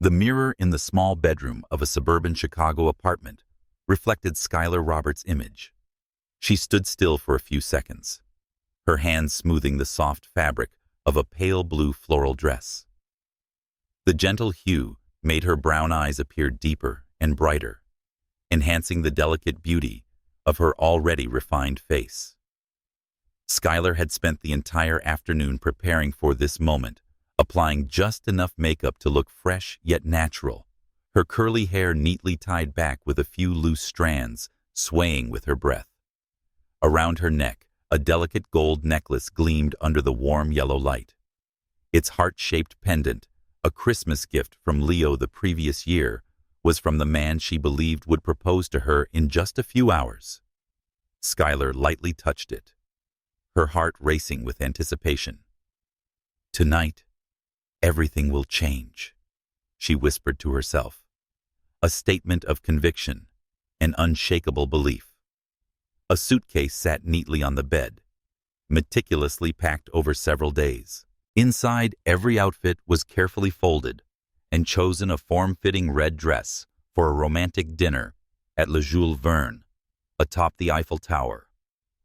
The mirror in the small bedroom of a suburban Chicago apartment reflected Skylar Roberts' image. She stood still for a few seconds, her hands smoothing the soft fabric of a pale blue floral dress. The gentle hue made her brown eyes appear deeper and brighter, enhancing the delicate beauty of her already refined face. Skylar had spent the entire afternoon preparing for this moment, applying just enough makeup to look fresh yet natural, her curly hair neatly tied back with a few loose strands swaying with her breath. Around her neck, a delicate gold necklace gleamed under the warm yellow light. Its heart-shaped pendant, a Christmas gift from Leo the previous year, was from the man she believed would propose to her in just a few hours. Skylar lightly touched it, her heart racing with anticipation. "Tonight, everything will change," she whispered to herself, a statement of conviction, an unshakable belief. A suitcase sat neatly on the bed, meticulously packed over several days. Inside, every outfit was carefully folded and chosen a form-fitting red dress for a romantic dinner at Le Jules Verne, atop the Eiffel Tower,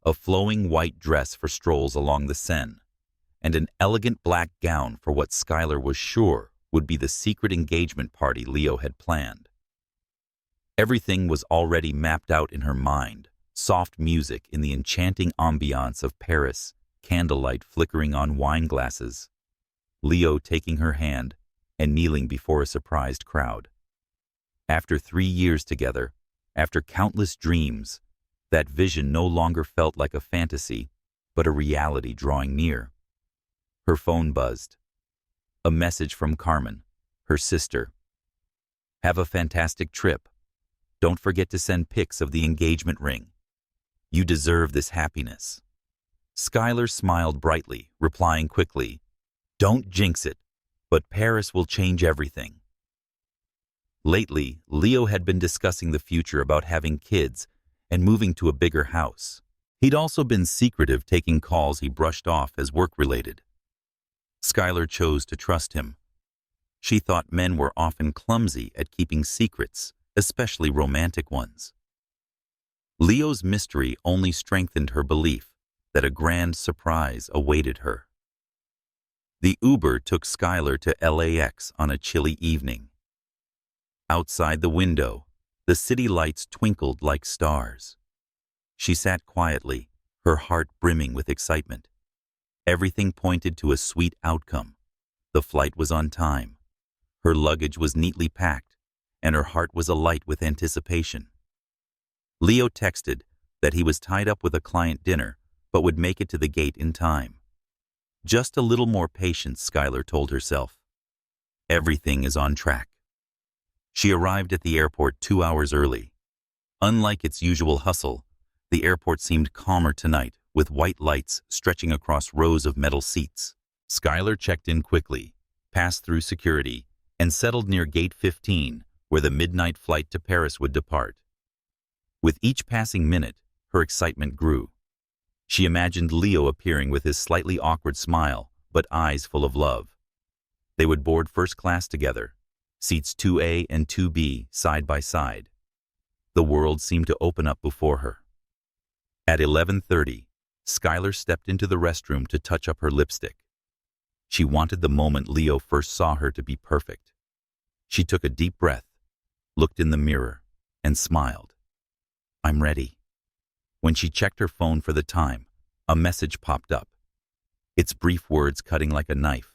a flowing white dress for strolls along the Seine, and an elegant black gown for what Skylar was sure would be the secret engagement party Leo had planned. Everything was already mapped out in her mind, soft music in the enchanting ambiance of Paris, candlelight flickering on wine glasses, Leo taking her hand and kneeling before a surprised crowd. After 3 years together, after countless dreams, that vision no longer felt like a fantasy, but a reality drawing near. Her phone buzzed. A message from Carmen, her sister. "Have a fantastic trip. Don't forget to send pics of the engagement ring. You deserve this happiness." Skylar smiled brightly, replying quickly, "Don't jinx it, but Paris will change everything." Lately, Leo had been discussing the future about having kids and moving to a bigger house. He'd also been secretive, taking calls he brushed off as work-related. Skylar chose to trust him. She thought men were often clumsy at keeping secrets, especially romantic ones. Leo's mystery only strengthened her belief that a grand surprise awaited her. The Uber took Skylar to LAX on a chilly evening. Outside the window, the city lights twinkled like stars. She sat quietly, her heart brimming with excitement. Everything pointed to a sweet outcome. The flight was on time. Her luggage was neatly packed, and her heart was alight with anticipation. Leo texted that he was tied up with a client dinner, but would make it to the gate in time. Just a little more patience, Skylar told herself. Everything is on track. She arrived at the airport 2 hours early. Unlike its usual hustle, the airport seemed calmer tonight, with white lights stretching across rows of metal seats. Skylar checked in quickly, passed through security, and settled near Gate 15, where the midnight flight to Paris would depart. With each passing minute, her excitement grew. She imagined Leo appearing with his slightly awkward smile, but eyes full of love. They would board first class together, seats 2A and 2B side by side. The world seemed to open up before her. At 11:30, Skylar stepped into the restroom to touch up her lipstick. She wanted the moment Leo first saw her to be perfect. She took a deep breath, looked in the mirror, and smiled. "I'm ready." When she checked her phone for the time, a message popped up. Its brief words cutting like a knife.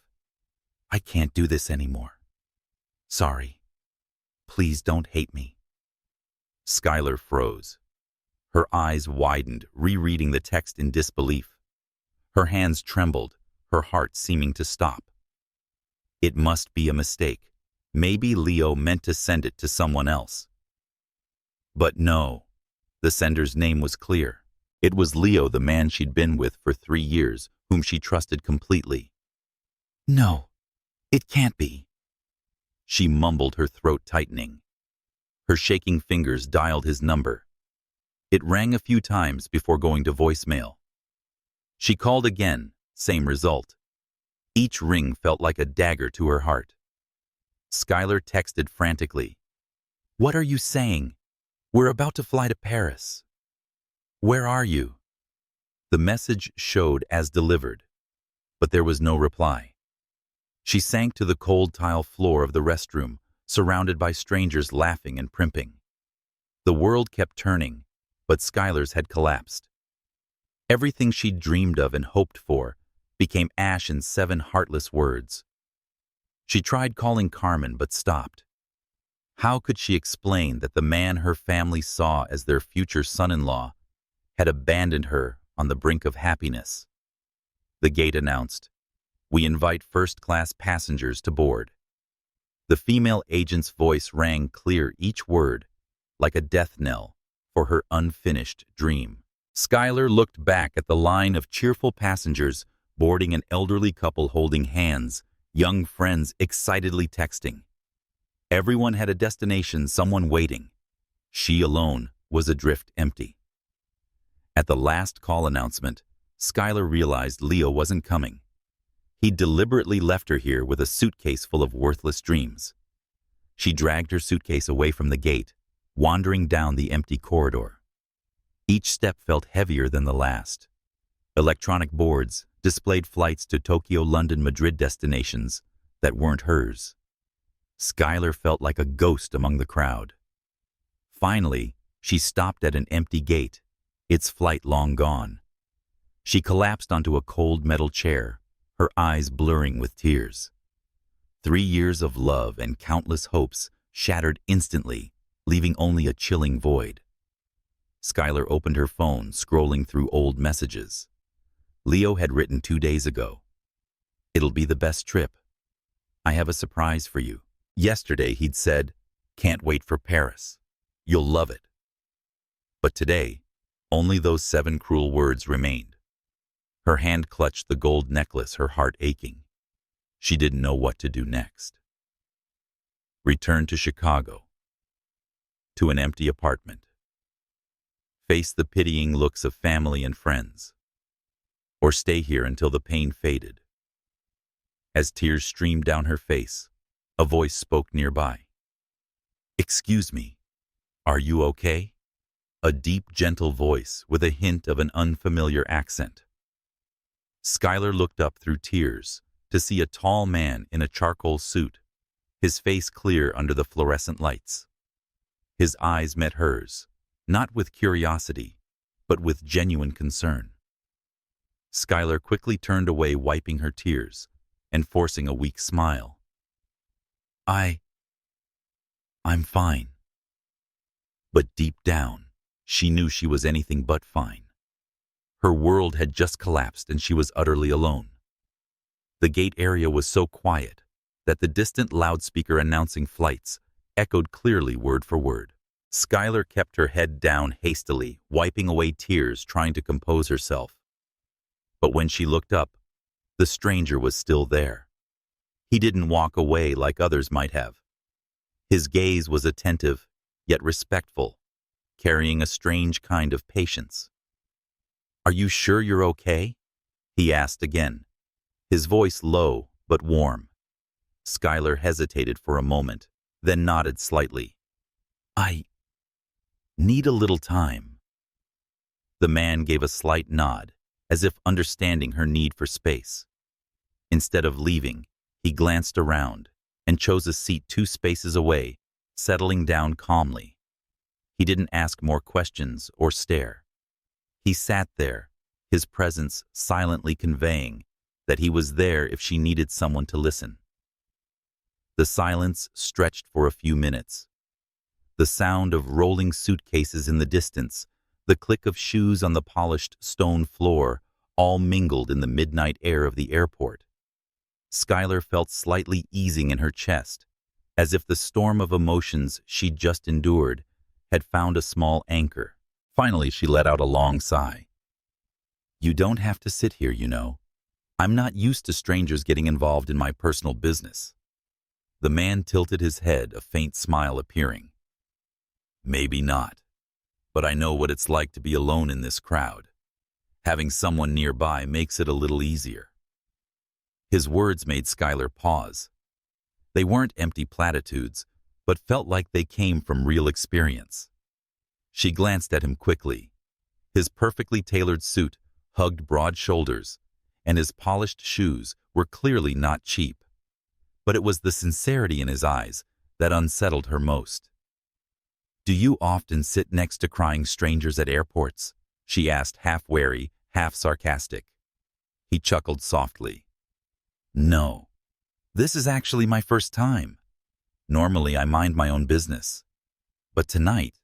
"I can't do this anymore. Sorry. Please don't hate me." Skylar froze. Her eyes widened, rereading the text in disbelief. Her hands trembled, her heart seeming to stop. It must be a mistake. Maybe Leo meant to send it to someone else. But no, the sender's name was clear. It was Leo, the man she'd been with for 3 years, whom she trusted completely. "No, it can't be." She mumbled, her throat tightening. Her shaking fingers dialed his number. It rang a few times before going to voicemail. She called again, same result. Each ring felt like a dagger to her heart. Skylar texted frantically. "What are you saying? We're about to fly to Paris. Where are you?" The message showed as delivered, but there was no reply. She sank to the cold tile floor of the restroom, surrounded by strangers laughing and primping. The world kept turning, but Skylar's had collapsed. Everything she'd dreamed of and hoped for became ash in 7 heartless words. She tried calling Carmen but stopped. How could she explain that the man her family saw as their future son-in-law had abandoned her on the brink of happiness? The gate announced, "We invite first-class passengers to board." The female agent's voice rang clear each word, like a death knell for her unfinished dream. Skylar looked back at the line of cheerful passengers boarding, an elderly couple holding hands, young friends excitedly texting. Everyone had a destination, someone waiting. She alone was adrift empty. At the last call announcement, Skylar realized Leo wasn't coming. He deliberately left her here with a suitcase full of worthless dreams. She dragged her suitcase away from the gate, wandering down the empty corridor. Each step felt heavier than the last. Electronic boards displayed flights to Tokyo, London, Madrid destinations that weren't hers. Skylar felt like a ghost among the crowd. Finally, she stopped at an empty gate, its flight long gone. She collapsed onto a cold metal chair, her eyes blurring with tears. 3 years of love and countless hopes shattered instantly, leaving only a chilling void. Skylar opened her phone, scrolling through old messages. Leo had written 2 days ago. "It'll be the best trip. I have a surprise for you." Yesterday he'd said, "Can't wait for Paris. You'll love it." But today, only those 7 cruel words remained. Her hand clutched the gold necklace, her heart aching. She didn't know what to do next. Return to Chicago. To an empty apartment. Face the pitying looks of family and friends. Or stay here until the pain faded. As tears streamed down her face, a voice spoke nearby. "Excuse me, are you okay?" A deep, gentle voice with a hint of an unfamiliar accent. Skylar looked up through tears to see a tall man in a charcoal suit, his face clear under the fluorescent lights. His eyes met hers, not with curiosity, but with genuine concern. Skylar quickly turned away, wiping her tears and forcing a weak smile. I'm fine." But deep down, she knew she was anything but fine. Her world had just collapsed and she was utterly alone. The gate area was so quiet that the distant loudspeaker announcing flights echoed clearly word for word. Skylar kept her head down hastily, wiping away tears, trying to compose herself. But when she looked up, the stranger was still there. He didn't walk away like others might have. His gaze was attentive, yet respectful, carrying a strange kind of patience. "Are you sure you're okay?" he asked again, his voice low but warm. Skylar hesitated for a moment, then nodded slightly. "I need a little time." The man gave a slight nod, as if understanding her need for space. Instead of leaving, he glanced around and chose a seat 2 spaces away, settling down calmly. He didn't ask more questions or stare. He sat there, his presence silently conveying that he was there if she needed someone to listen. The silence stretched for a few minutes. The sound of rolling suitcases in the distance, the click of shoes on the polished stone floor, all mingled in the midnight air of the airport. Skylar felt slightly easing in her chest, as if the storm of emotions she'd just endured had found a small anchor. Finally, she let out a long sigh. "You don't have to sit here, you know. I'm not used to strangers getting involved in my personal business." The man tilted his head, a faint smile appearing. "Maybe not, but I know what it's like to be alone in this crowd. Having someone nearby makes it a little easier." His words made Skylar pause. They weren't empty platitudes, but felt like they came from real experience. She glanced at him quickly. His perfectly tailored suit hugged broad shoulders, and his polished shoes were clearly not cheap. But it was the sincerity in his eyes that unsettled her most. "Do you often sit next to crying strangers at airports?" she asked, half wary, half sarcastic. He chuckled softly. "No. This is actually my first time. Normally I mind my own business. But tonight,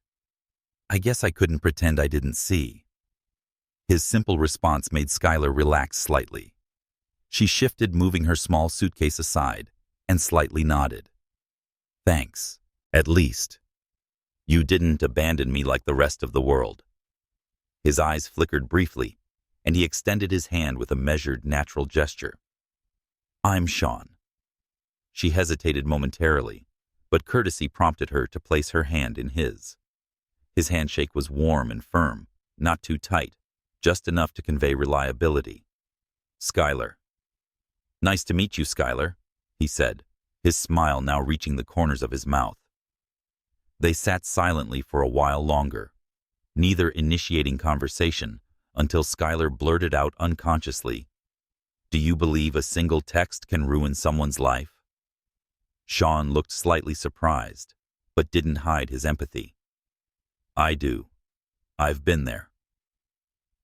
I guess I couldn't pretend I didn't see." His simple response made Skylar relax slightly. She shifted, moving her small suitcase aside, and slightly nodded. "Thanks, at least. You didn't abandon me like the rest of the world." His eyes flickered briefly, and he extended his hand with a measured, natural gesture. "I'm Sean." She hesitated momentarily, but courtesy prompted her to place her hand in his. His handshake was warm and firm, not too tight, just enough to convey reliability. "Skylar." "Nice to meet you, Skylar," he said, his smile now reaching the corners of his mouth. They sat silently for a while longer, neither initiating conversation until Skylar blurted out unconsciously, "Do you believe a single text can ruin someone's life?" Sean looked slightly surprised, but didn't hide his empathy. "I do. I've been there."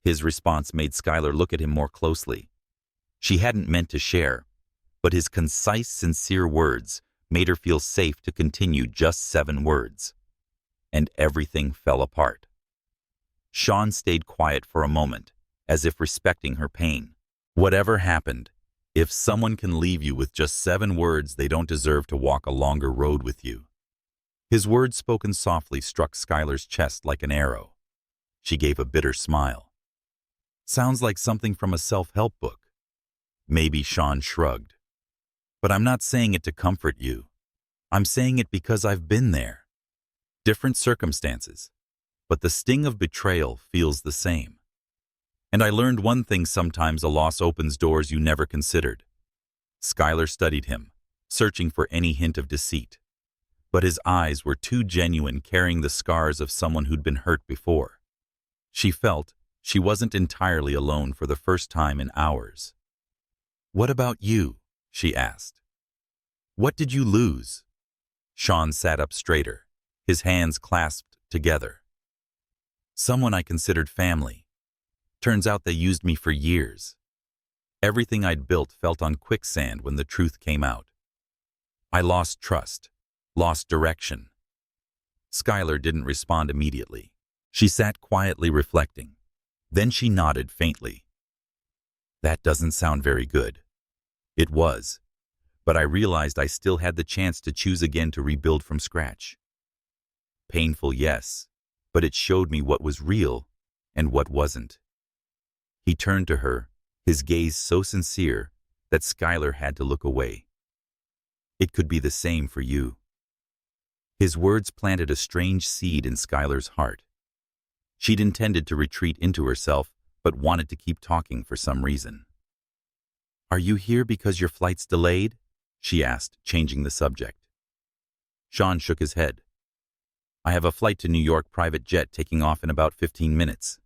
His response made Skylar look at him more closely. She hadn't meant to share, but his concise, sincere words made her feel safe to continue just 7 words. And everything fell apart. Sean stayed quiet for a moment, as if respecting her pain. "Whatever happened, if someone can leave you with just 7 words, they don't deserve to walk a longer road with you." His words, spoken softly, struck Skylar's chest like an arrow. She gave a bitter smile. "Sounds like something from a self-help book." Maybe. Sean shrugged. "But I'm not saying it to comfort you. I'm saying it because I've been there. Different circumstances, but the sting of betrayal feels the same. And I learned one thing: sometimes a loss opens doors you never considered." Skylar studied him, searching for any hint of deceit. But his eyes were too genuine, carrying the scars of someone who'd been hurt before. She felt she wasn't entirely alone for the first time in hours. "What about you?" she asked. "What did you lose?" Sean sat up straighter, his hands clasped together. "Someone I considered family. Turns out they used me for years. Everything I'd built felt on quicksand when the truth came out. I lost trust, lost direction." Skylar didn't respond immediately. She sat quietly reflecting. Then she nodded faintly. "That doesn't sound very good." It was, but I realized I still had the chance to choose again, to rebuild from scratch. Painful, yes, but it showed me what was real and what wasn't. He turned to her, his gaze so sincere that Skylar had to look away. "It could be the same for you." His words planted a strange seed in Skylar's heart. She'd intended to retreat into herself, but wanted to keep talking for some reason. "Are you here because your flight's delayed?" she asked, changing the subject. Sean shook his head. "I have a flight to New York, private jet, taking off in about 15 minutes.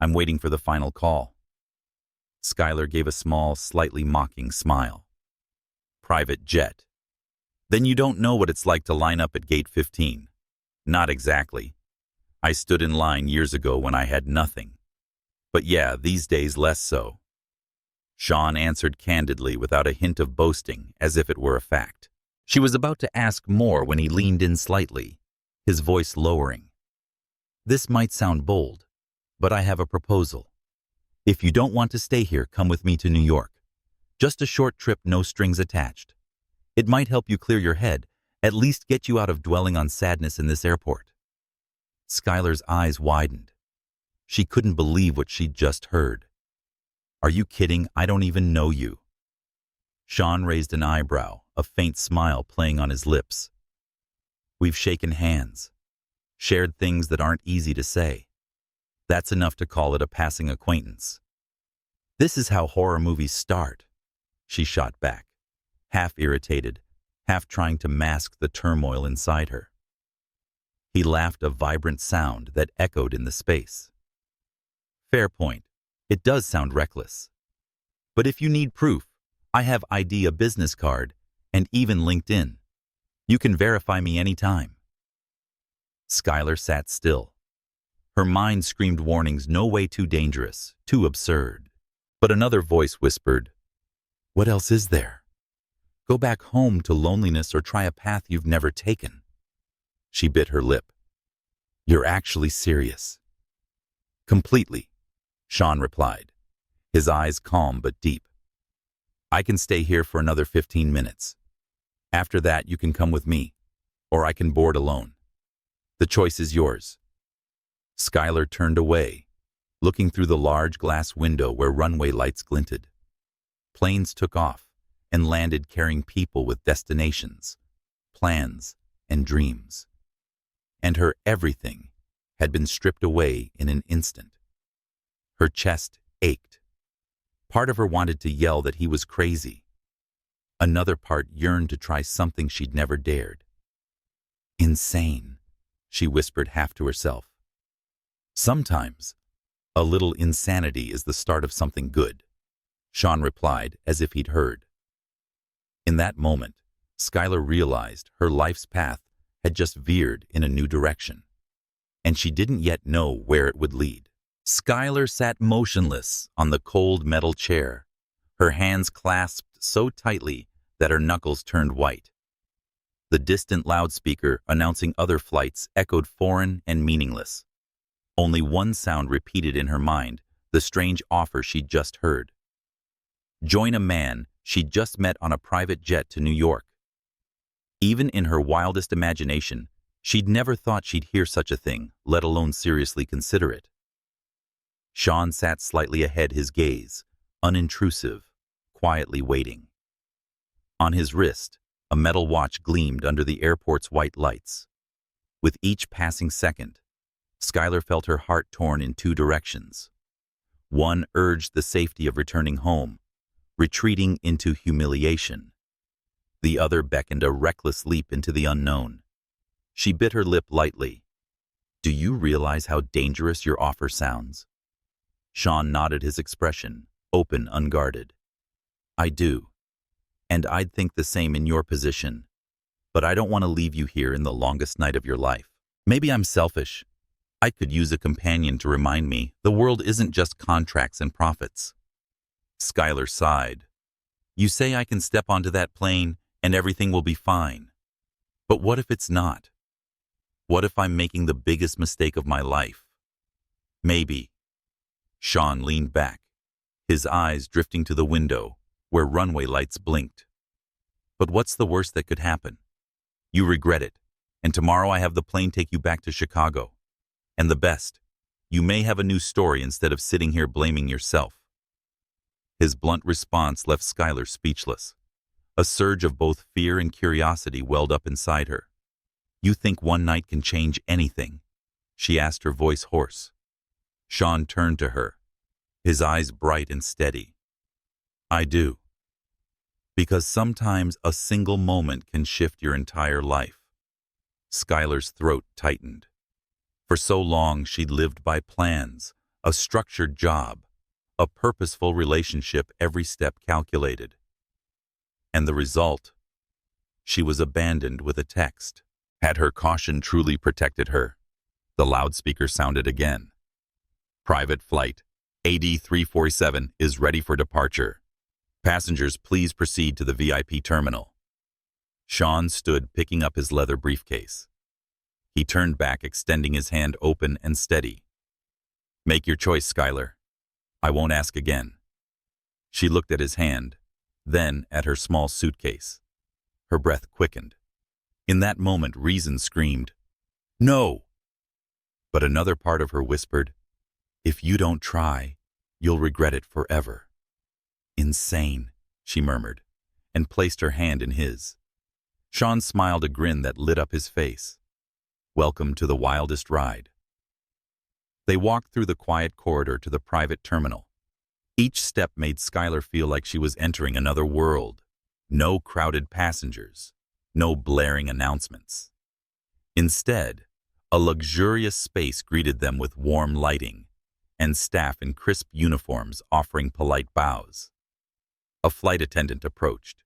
I'm waiting for the final call." Skylar gave a small, slightly mocking smile. "Private jet? Then you don't know what it's like to line up at gate 15. Not exactly. I stood in line years ago when I had nothing. But yeah, these days less so." Sean answered candidly, without a hint of boasting, as if it were a fact. She was about to ask more when he leaned in slightly, his voice lowering. "This might sound bold, but I have a proposal. If you don't want to stay here, come with me to New York. Just a short trip, no strings attached. It might help you clear your head, at least get you out of dwelling on sadness in this airport." Skylar's eyes widened. She couldn't believe what she'd just heard. "Are you kidding? I don't even know you." Sean raised an eyebrow, a faint smile playing on his lips. "We've shaken hands, shared things that aren't easy to say. That's enough to call it a passing acquaintance." "This is how horror movies start," she shot back, half irritated, half trying to mask the turmoil inside her. He laughed, a vibrant sound that echoed in the space. Fair point. It does sound reckless. But if you need proof, I have ID, a business card, and even LinkedIn. You can verify me anytime. Skylar sat still. Her mind screamed warnings, no way, too dangerous, too absurd. But another voice whispered, what else is there? Go back home to loneliness or try a path you've never taken. She bit her lip. You're actually serious? Completely, Sean replied, his eyes calm but deep. I can stay here for another 15 minutes. After that, you can come with me, or I can board alone. The choice is yours. Skylar turned away, looking through the large glass window where runway lights glinted. Planes took off and landed carrying people with destinations, plans, and dreams. And her everything had been stripped away in an instant. Her chest ached. Part of her wanted to yell that he was crazy. Another part yearned to try something she'd never dared. Insane, she whispered half to herself. Sometimes, a little insanity is the start of something good, Sean replied as if he'd heard. In that moment, Skylar realized her life's path had just veered in a new direction, and she didn't yet know where it would lead. Skylar sat motionless on the cold metal chair, her hands clasped so tightly that her knuckles turned white. The distant loudspeaker announcing other flights echoed foreign and meaningless. Only one sound repeated in her mind, the strange offer she'd just heard. Join a man she'd just met on a private jet to New York. Even in her wildest imagination, she'd never thought she'd hear such a thing, let alone seriously consider it. Sean sat slightly ahead, his gaze, unintrusive, quietly waiting. On his wrist, a metal watch gleamed under the airport's white lights. With each passing second, Skylar felt her heart torn in two directions. One urged the safety of returning home, retreating into humiliation. The other beckoned a reckless leap into the unknown. She bit her lip lightly. Do you realize how dangerous your offer sounds? Sean nodded, his expression open, unguarded. I do. And I'd think the same in your position. But I don't want to leave you here in the longest night of your life. Maybe I'm selfish. I could use a companion to remind me the world isn't just contracts and profits. Skylar sighed. You say I can step onto that plane and everything will be fine. But what if it's not? What if I'm making the biggest mistake of my life? Maybe. Sean leaned back, his eyes drifting to the window where runway lights blinked. But what's the worst that could happen? You regret it, and tomorrow I have the plane take you back to Chicago. And the best, you may have a new story instead of sitting here blaming yourself. His blunt response left Skylar speechless. A surge of both fear and curiosity welled up inside her. You think one night can change anything? She asked, her voice hoarse. Sean turned to her, his eyes bright and steady. I do. Because sometimes a single moment can shift your entire life. Skylar's throat tightened. For so long, she'd lived by plans, a structured job, a purposeful relationship, every step calculated. And the result? She was abandoned with a text. Had her caution truly protected her? The loudspeaker sounded again. Private flight AD 347 is ready for departure. Passengers, please proceed to the VIP terminal. Sean stood, picking up his leather briefcase. He turned back, extending his hand open and steady. Make your choice, Skylar. I won't ask again. She looked at his hand, then at her small suitcase. Her breath quickened. In that moment, reason screamed, no! But another part of her whispered, if you don't try, you'll regret it forever. Insane, she murmured, and placed her hand in his. Sean smiled, a grin that lit up his face. Welcome to the wildest ride. They walked through the quiet corridor to the private terminal. Each step made Skylar feel like she was entering another world. No crowded passengers, no blaring announcements. Instead, a luxurious space greeted them with warm lighting, and staff in crisp uniforms offering polite bows. A flight attendant approached.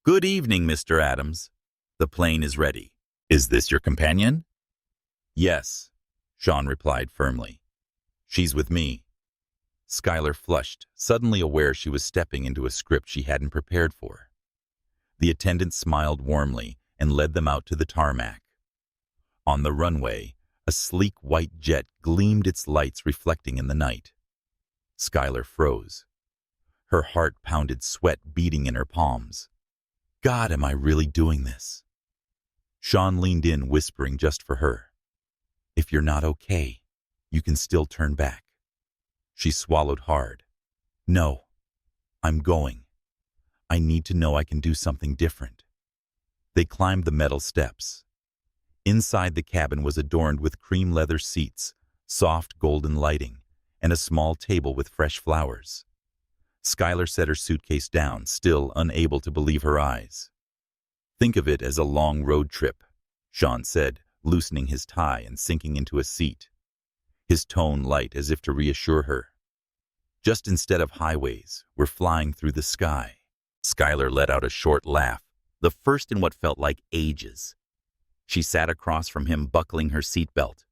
"Good evening, Mr. Adams. The plane is ready. Is this your companion?" "Yes," Sean replied firmly. "She's with me." Skylar flushed, suddenly aware she was stepping into a script she hadn't prepared for. The attendant smiled warmly and led them out to the tarmac. On the runway, a sleek white jet gleamed, its lights reflecting in the night. Skylar froze. Her heart pounded, sweat beading in her palms. God, am I really doing this? Sean leaned in, whispering just for her. If you're not okay, you can still turn back. She swallowed hard. No, I'm going. I need to know I can do something different. They climbed the metal steps. Inside, the cabin was adorned with cream leather seats, soft golden lighting, and a small table with fresh flowers. Skylar set her suitcase down, still unable to believe her eyes. Think of it as a long road trip, Sean said, loosening his tie and sinking into a seat. His tone light, as if to reassure her. Just instead of highways, we're flying through the sky. Skylar let out a short laugh, the first in what felt like ages. She sat across from him, buckling her seatbelt.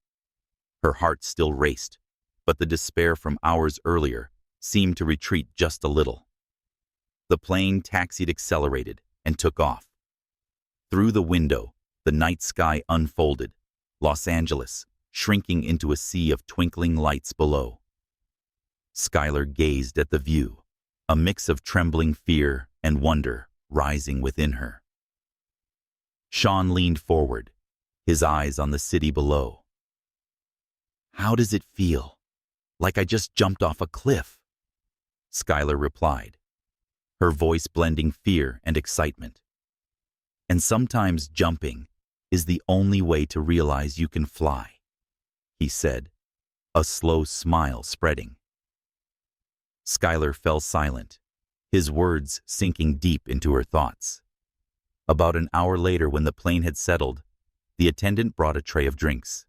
Her heart still raced, but the despair from hours earlier seemed to retreat just a little. The plane taxied, accelerated, and took off. Through the window, the night sky unfolded, Los Angeles shrinking into a sea of twinkling lights below. Skylar gazed at the view, a mix of trembling fear and wonder rising within her. Sean leaned forward, his eyes on the city below. How does it feel? Like I just jumped off a cliff? Skylar replied, her voice blending fear and excitement. And sometimes jumping is the only way to realize you can fly, he said, a slow smile spreading. Skylar fell silent, his words sinking deep into her thoughts. About an hour later, when the plane had settled, the attendant brought a tray of drinks.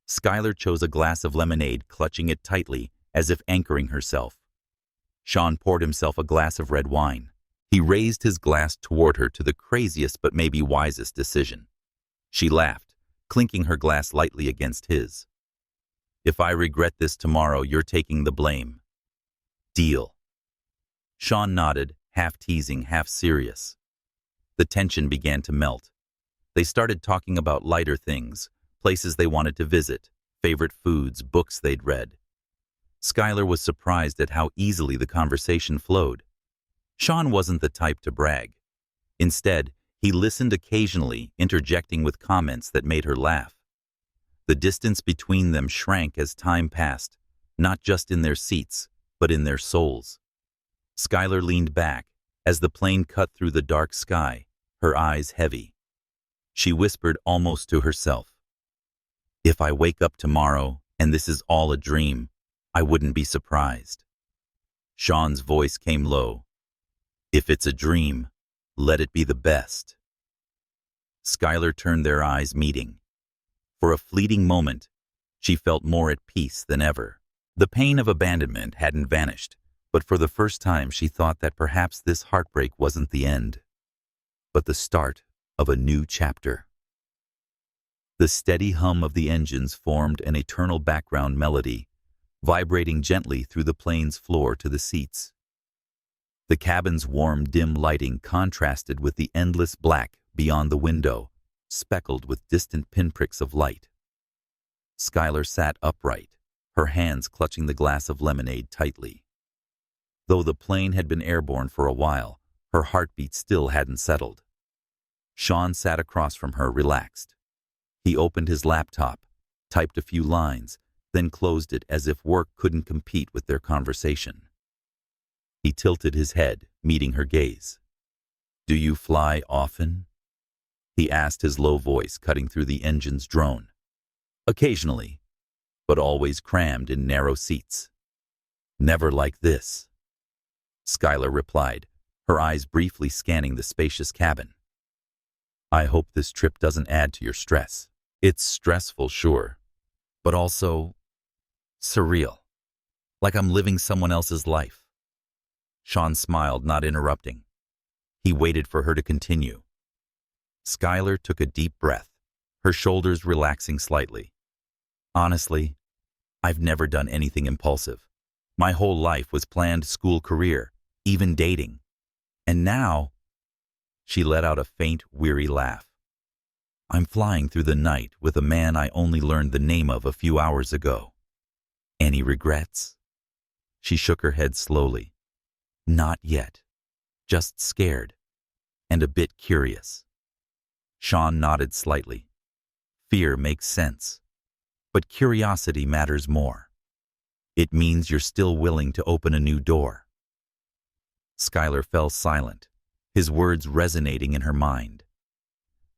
Skylar chose a glass of lemonade, clutching it tightly as if anchoring herself. Sean poured himself a glass of red wine. He raised his glass toward her to the craziest but maybe wisest decision. She laughed, clinking her glass lightly against his. If I regret this tomorrow, you're taking the blame. Deal. Sean nodded, half teasing, half serious. The tension began to melt. They started talking about lighter things, places they wanted to visit, favorite foods, books they'd read. Skylar was surprised at how easily the conversation flowed. Sean wasn't the type to brag. Instead, he listened occasionally, interjecting with comments that made her laugh. The distance between them shrank as time passed, not just in their seats, but in their souls. Skylar leaned back as the plane cut through the dark sky, her eyes heavy. She whispered almost to herself, if I wake up tomorrow and this is all a dream, I wouldn't be surprised. Sean's voice came low. If it's a dream, let it be the best. Skylar turned, their eyes meeting. For a fleeting moment, she felt more at peace than ever. The pain of abandonment hadn't vanished, but for the first time she thought that perhaps this heartbreak wasn't the end, but the start of a new chapter. The steady hum of the engines formed an eternal background melody, vibrating gently through the plane's floor to the seats. The cabin's warm, dim lighting contrasted with the endless black beyond the window, speckled with distant pinpricks of light. Skylar sat upright, her hands clutching the glass of lemonade tightly. Though the plane had been airborne for a while, her heartbeat still hadn't settled. Sean sat across from her, relaxed. He opened his laptop, typed a few lines, then closed it as if work couldn't compete with their conversation. He tilted his head, meeting her gaze. Do you fly often? He asked, his low voice cutting through the engine's drone. Occasionally, but always crammed in narrow seats. Never like this, Skylar replied, her eyes briefly scanning the spacious cabin. I hope this trip doesn't add to your stress. It's stressful, sure, but also surreal, like I'm living someone else's life. Sean smiled, not interrupting. He waited for her to continue. Skylar took a deep breath, her shoulders relaxing slightly. Honestly, I've never done anything impulsive. My whole life was planned: school, career, even dating. And now, she let out a faint, weary laugh. I'm flying through the night with a man I only learned the name of a few hours ago. Any regrets? She shook her head slowly. Not yet. Just scared. And a bit curious. Sean nodded slightly. Fear makes sense. But curiosity matters more. It means you're still willing to open a new door. Skylar fell silent, his words resonating in her mind.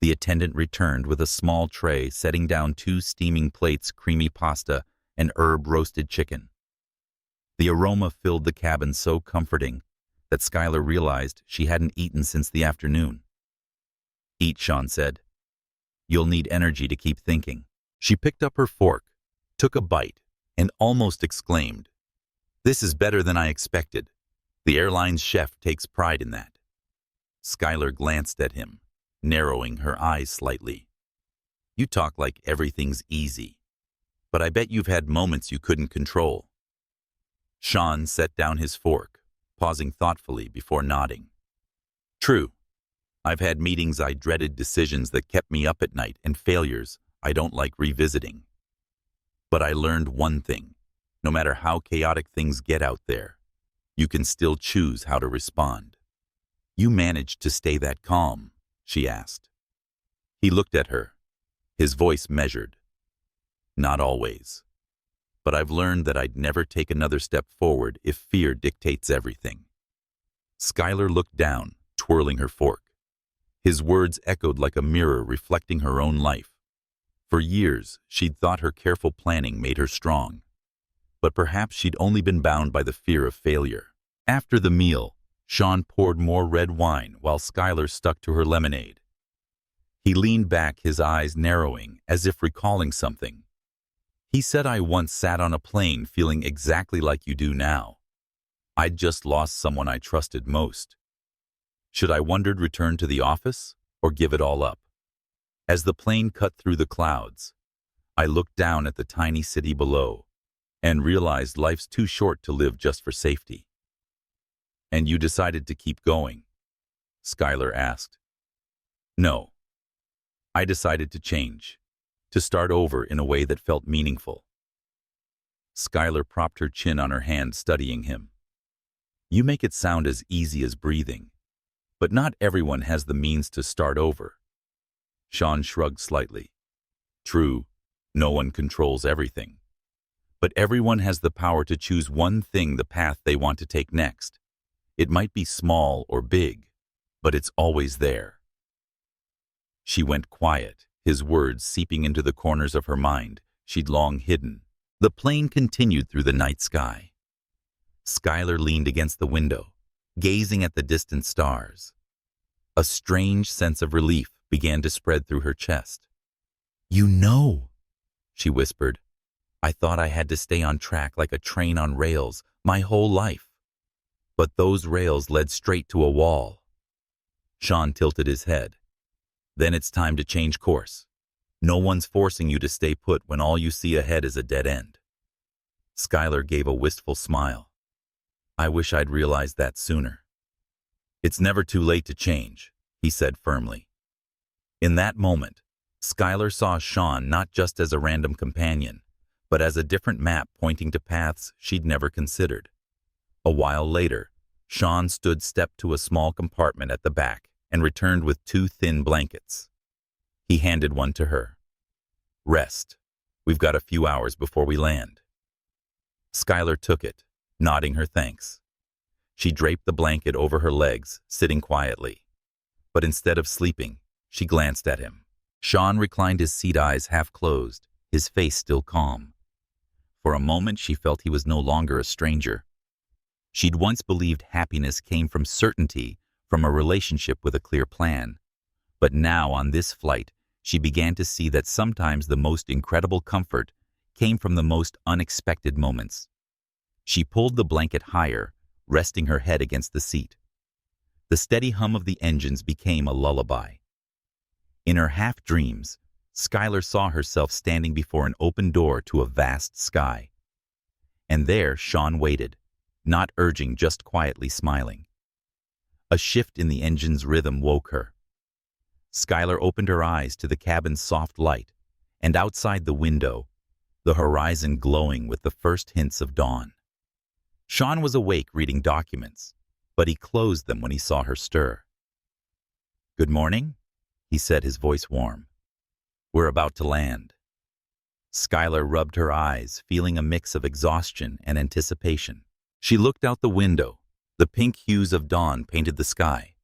The attendant returned with a small tray, setting down 2 steaming plates, creamy pasta, and herb-roasted chicken. The aroma filled the cabin so comforting that Skylar realized she hadn't eaten since the afternoon. Eat, Sean said. You'll need energy to keep thinking. She picked up her fork, took a bite, and almost exclaimed, This is better than I expected. The airline's chef takes pride in that. Skylar glanced at him, narrowing her eyes slightly. You talk like everything's easy, but I bet you've had moments you couldn't control. Sean set down his fork, pausing thoughtfully before nodding. True. I've had meetings I dreaded, decisions that kept me up at night, and failures I don't like revisiting. But I learned one thing. No matter how chaotic things get out there, you can still choose how to respond. You managed to stay that calm, she asked. He looked at her, his voice measured. Not always. But I've learned that I'd never take another step forward if fear dictates everything. Skylar looked down, twirling her fork. His words echoed like a mirror reflecting her own life. For years, she'd thought her careful planning made her strong. But perhaps she'd only been bound by the fear of failure. After the meal, Sean poured more red wine while Skylar stuck to her lemonade. He leaned back, his eyes narrowing, as if recalling something. He said, I once sat on a plane feeling exactly like you do now. I'd just lost someone I trusted most. Should I wondered return to the office or give it all up? As the plane cut through the clouds, I looked down at the tiny city below and realized life's too short to live just for safety. And you decided to keep going? Skylar asked. No. I decided to change, to start over in a way that felt meaningful. Skylar propped her chin on her hand, studying him. You make it sound as easy as breathing, but not everyone has the means to start over. Sean shrugged slightly. True, no one controls everything. But everyone has the power to choose one thing, the path they want to take next. It might be small or big, but it's always there. She went quiet, his words seeping into the corners of her mind she'd long hidden. The plane continued through the night sky. Skylar leaned against the window, gazing at the distant stars. A strange sense of relief began to spread through her chest. You know, she whispered. I thought I had to stay on track like a train on rails my whole life. But those rails led straight to a wall. Sean tilted his head. Then it's time to change course. No one's forcing you to stay put when all you see ahead is a dead end. Skylar gave a wistful smile. I wish I'd realized that sooner. It's never too late to change, he said firmly. In that moment, Skylar saw Sean not just as a random companion, but as a different map pointing to paths she'd never considered. A while later, Sean stepped to a small compartment at the back and returned with 2 thin blankets. He handed one to her. Rest. We've got a few hours before we land. Skylar took it, nodding her thanks. She draped the blanket over her legs, sitting quietly. But instead of sleeping, she glanced at him. Sean reclined, his seat, eyes half closed, his face still calm. For a moment she felt he was no longer a stranger. She'd once believed happiness came from certainty, from a relationship with a clear plan. But now, on this flight, she began to see that sometimes the most incredible comfort came from the most unexpected moments. She pulled the blanket higher, resting her head against the seat. The steady hum of the engines became a lullaby. In her half-dreams, Skylar saw herself standing before an open door to a vast sky. And there Sean waited, not urging, just quietly smiling. A shift in the engine's rhythm woke her. Skylar opened her eyes to the cabin's soft light, and outside the window, the horizon glowing with the first hints of dawn. Sean was awake reading documents, but he closed them when he saw her stir. "Good morning," he said, his voice warm. "We're about to land." Skylar rubbed her eyes, feeling a mix of exhaustion and anticipation. She looked out the window. The pink hues of dawn painted the sky.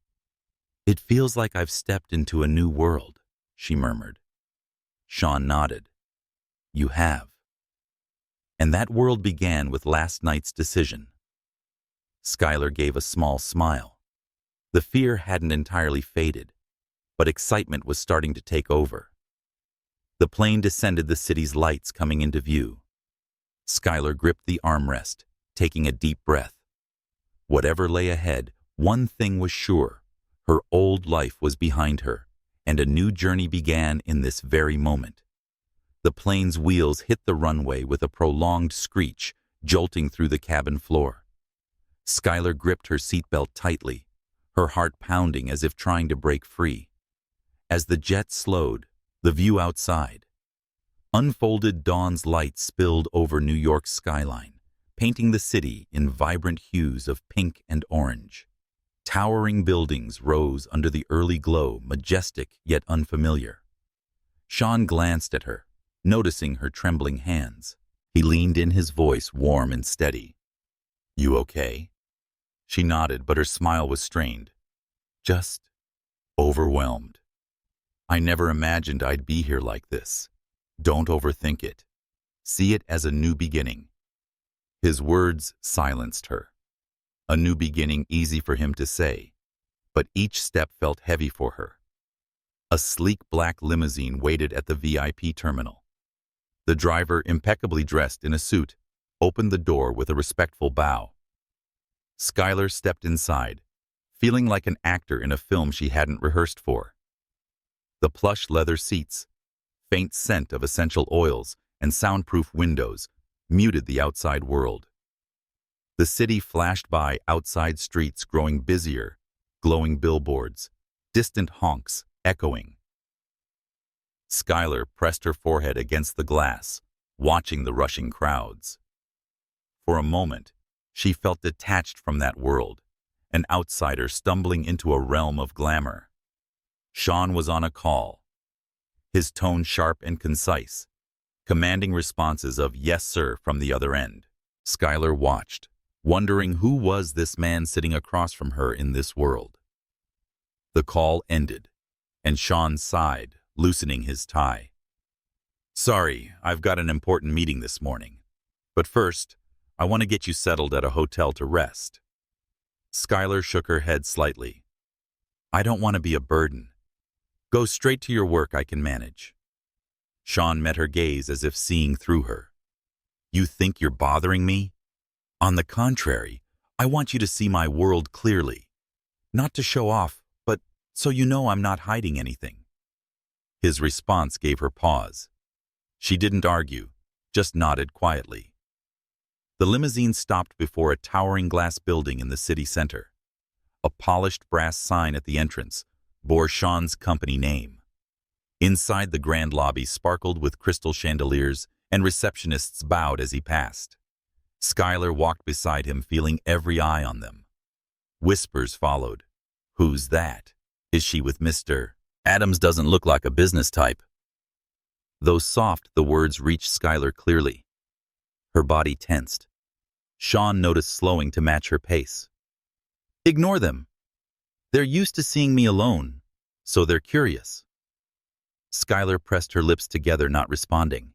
"It feels like I've stepped into a new world," she murmured. Sean nodded. "You have." And that world began with last night's decision. Skylar gave a small smile. The fear hadn't entirely faded, but excitement was starting to take over. The plane descended, the city's lights coming into view. Skylar gripped the armrest, taking a deep breath. Whatever lay ahead, one thing was sure: her old life was behind her, and a new journey began in this very moment. The plane's wheels hit the runway with a prolonged screech, jolting through the cabin floor. Skylar gripped her seatbelt tightly, her heart pounding as if trying to break free. As the jet slowed, the view outside. Unfolded dawn's light spilled over New York's skyline, painting the city in vibrant hues of pink and orange. Towering buildings rose under the early glow, majestic yet unfamiliar. Sean glanced at her, noticing her trembling hands. He leaned in, his voice warm and steady. "You okay?" She nodded, but her smile was strained. "Just overwhelmed. I never imagined I'd be here like this. Don't overthink it. See it as a new beginning." His words silenced her. A new beginning, easy for him to say, but each step felt heavy for her. A sleek black limousine waited at the VIP terminal. The driver, impeccably dressed in a suit, opened the door with a respectful bow. Skylar stepped inside, feeling like an actor in a film she hadn't rehearsed for. The plush leather seats, faint scent of essential oils, and soundproof windows muted the outside world. The city flashed by, outside streets growing busier, glowing billboards, distant honks echoing. Skylar pressed her forehead against the glass, watching the rushing crowds. For a moment, she felt detached from that world, an outsider stumbling into a realm of glamour. Sean was on a call, his tone sharp and concise, commanding responses of "yes, sir" from the other end. Skylar watched, wondering who was this man sitting across from her in this world. The call ended, and Sean sighed, loosening his tie. "Sorry, I've got an important meeting this morning. But first, I want to get you settled at a hotel to rest." Skylar shook her head slightly. "I don't want to be a burden. Go straight to your work, I can manage." Sean met her gaze as if seeing through her. "You think you're bothering me? On the contrary, I want you to see my world clearly. Not to show off, but so you know I'm not hiding anything." His response gave her pause. She didn't argue, just nodded quietly. The limousine stopped before a towering glass building in the city center. A polished brass sign at the entrance bore Sean's company name. Inside, the grand lobby sparkled with crystal chandeliers, and receptionists bowed as he passed. Skylar walked beside him, feeling every eye on them. Whispers followed. "Who's that? Is she with Mr. Adams? Doesn't look like a business type." Though soft, the words reached Skylar clearly. Her body tensed. Sean noticed, slowing to match her pace. "Ignore them. They're used to seeing me alone, so they're curious." Skylar pressed her lips together, not responding.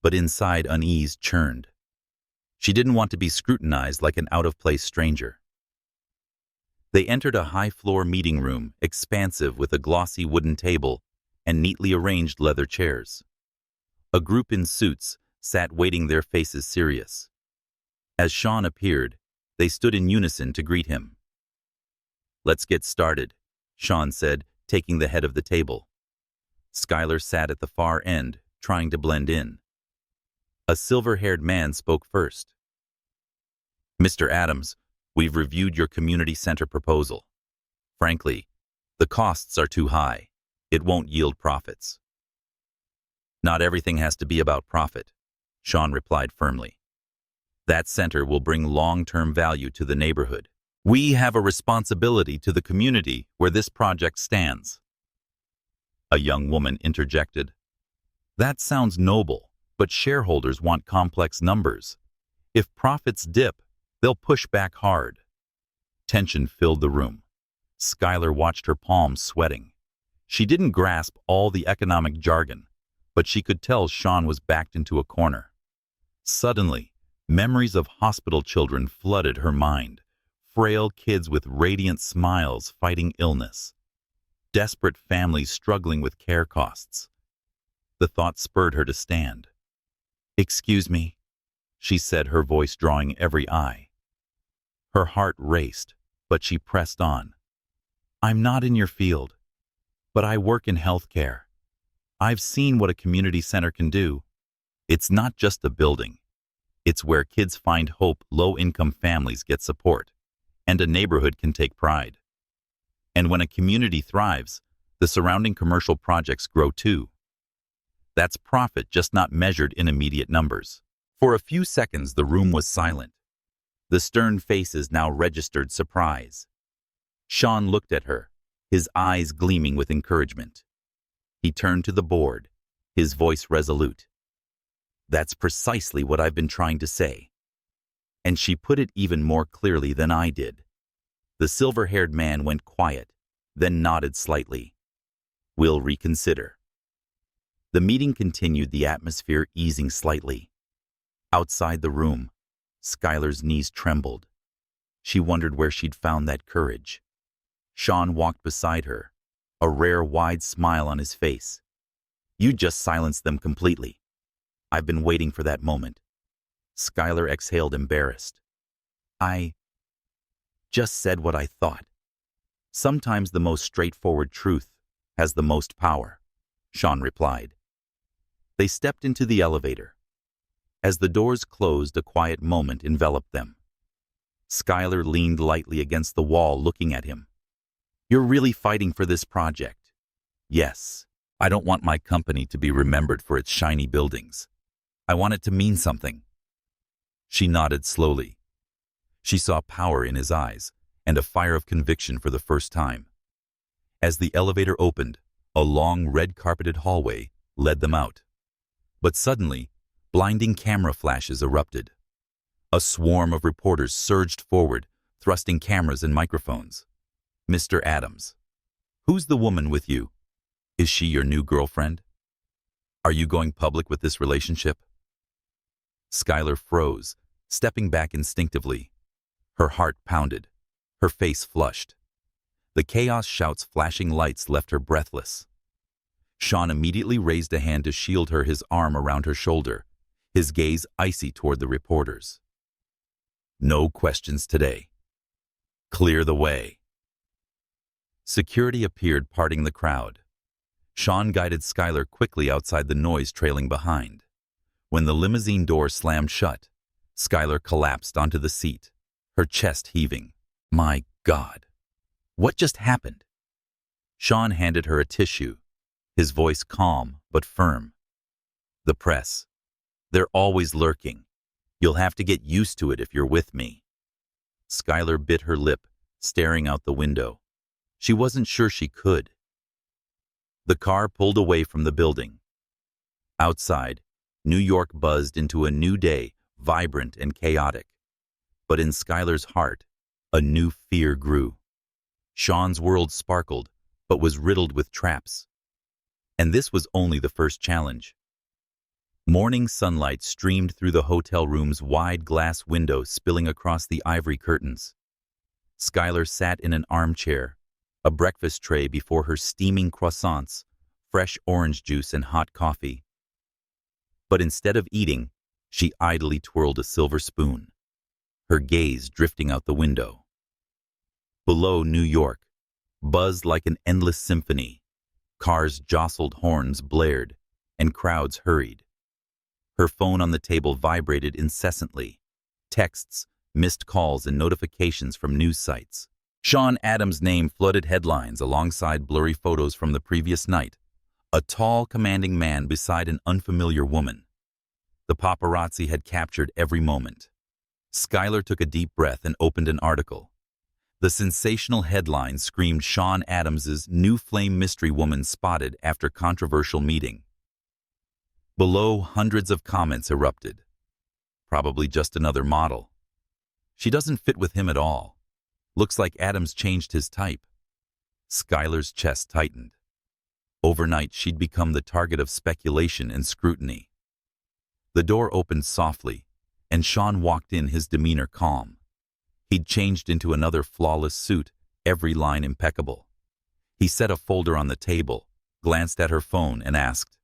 But inside, unease churned. She didn't want to be scrutinized like an out-of-place stranger. They entered a high-floor meeting room, expansive with a glossy wooden table and neatly arranged leather chairs. A group in suits sat waiting, their faces serious. As Sean appeared, they stood in unison to greet him. "Let's get started," Sean said, taking the head of the table. Skylar sat at the far end, trying to blend in. A silver-haired man spoke first. "Mr. Adams, we've reviewed your community center proposal. Frankly, the costs are too high. It won't yield profits." "Not everything has to be about profit," Sean replied firmly. "That center will bring long-term value to the neighborhood. We have a responsibility to the community where this project stands." A young woman interjected. "That sounds noble, but shareholders want complex numbers. If profits dip, they'll push back hard." Tension filled the room. Skylar watched her palms sweating. She didn't grasp all the economic jargon, but she could tell Sean was backed into a corner. Suddenly, memories of hospital children flooded her mind. Frail kids with radiant smiles fighting illness. Desperate families struggling with care costs. The thought spurred her to stand. "Excuse me," she said, her voice drawing every eye. Her heart raced, but she pressed on. "I'm not in your field, but I work in healthcare. I've seen what a community center can do. It's not just a building. It's where kids find hope, low-income families get support, and a neighborhood can take pride. And when a community thrives, the surrounding commercial projects grow too. That's profit, just not measured in immediate numbers." For a few seconds, the room was silent. The stern faces now registered surprise. Sean looked at her, his eyes gleaming with encouragement. He turned to the board, his voice resolute. "That's precisely what I've been trying to say." And she put it even more clearly than I did. The silver-haired man went quiet, then nodded slightly. "We'll reconsider." The meeting continued, the atmosphere easing slightly. Outside the room, Skylar's knees trembled. She wondered where she'd found that courage. Sean walked beside her, a rare wide smile on his face. "You just silenced them completely. I've been waiting for that moment." Skylar exhaled, embarrassed. "I just said what I thought." "Sometimes the most straightforward truth has the most power," Sean replied. They stepped into the elevator. As the doors closed, a quiet moment enveloped them. Skylar leaned lightly against the wall, looking at him. "You're really fighting for this project?" "Yes. I don't want my company to be remembered for its shiny buildings. I want it to mean something." She nodded slowly. She saw power in his eyes and a fire of conviction for the first time. As the elevator opened, a long red-carpeted hallway led them out. But suddenly, blinding camera flashes erupted. A swarm of reporters surged forward, thrusting cameras and microphones. "Mr. Adams, who's the woman with you? Is she your new girlfriend? Are you going public with this relationship?" Skylar froze, stepping back instinctively. Her heart pounded, her face flushed. The chaos, shouts, flashing lights left her breathless. Sean immediately raised a hand to shield her, his arm around her shoulder, his gaze icy toward the reporters. "No questions today. Clear the way." Security appeared, parting the crowd. Sean guided Skylar quickly outside, the noise trailing behind. When the limousine door slammed shut, Skylar collapsed onto the seat, her chest heaving. "My God, what just happened?" Sean handed her a tissue, his voice calm but firm. "The press. They're always lurking. You'll have to get used to it if you're with me." Skylar bit her lip, staring out the window. She wasn't sure she could. The car pulled away from the building. Outside, New York buzzed into a new day, vibrant and chaotic. But in Skylar's heart, a new fear grew. Sean's world sparkled, but was riddled with traps. And this was only the first challenge. Morning sunlight streamed through the hotel room's wide glass window, spilling across the ivory curtains. Skylar sat in an armchair, a breakfast tray before her steaming croissants, fresh orange juice and hot coffee. But instead of eating, she idly twirled a silver spoon, her gaze drifting out the window. Below New York, buzzed like an endless symphony. Cars jostled, horns blared, and crowds hurried. Her phone on the table vibrated incessantly. Texts, missed calls, and notifications from news sites. Sean Adams' name flooded headlines alongside blurry photos from the previous night. A tall, commanding man beside an unfamiliar woman. The paparazzi had captured every moment. Skylar took a deep breath and opened an article. The sensational headline screamed Sean Adams's new flame mystery woman spotted after controversial meeting. Below, hundreds of comments erupted. Probably just another model. She doesn't fit with him at all. Looks like Adams changed his type. Skylar's chest tightened. Overnight, she'd become the target of speculation and scrutiny. The door opened softly, and Sean walked in, his demeanor calm. He'd changed into another flawless suit, every line impeccable. He set a folder on the table, glanced at her phone, and asked,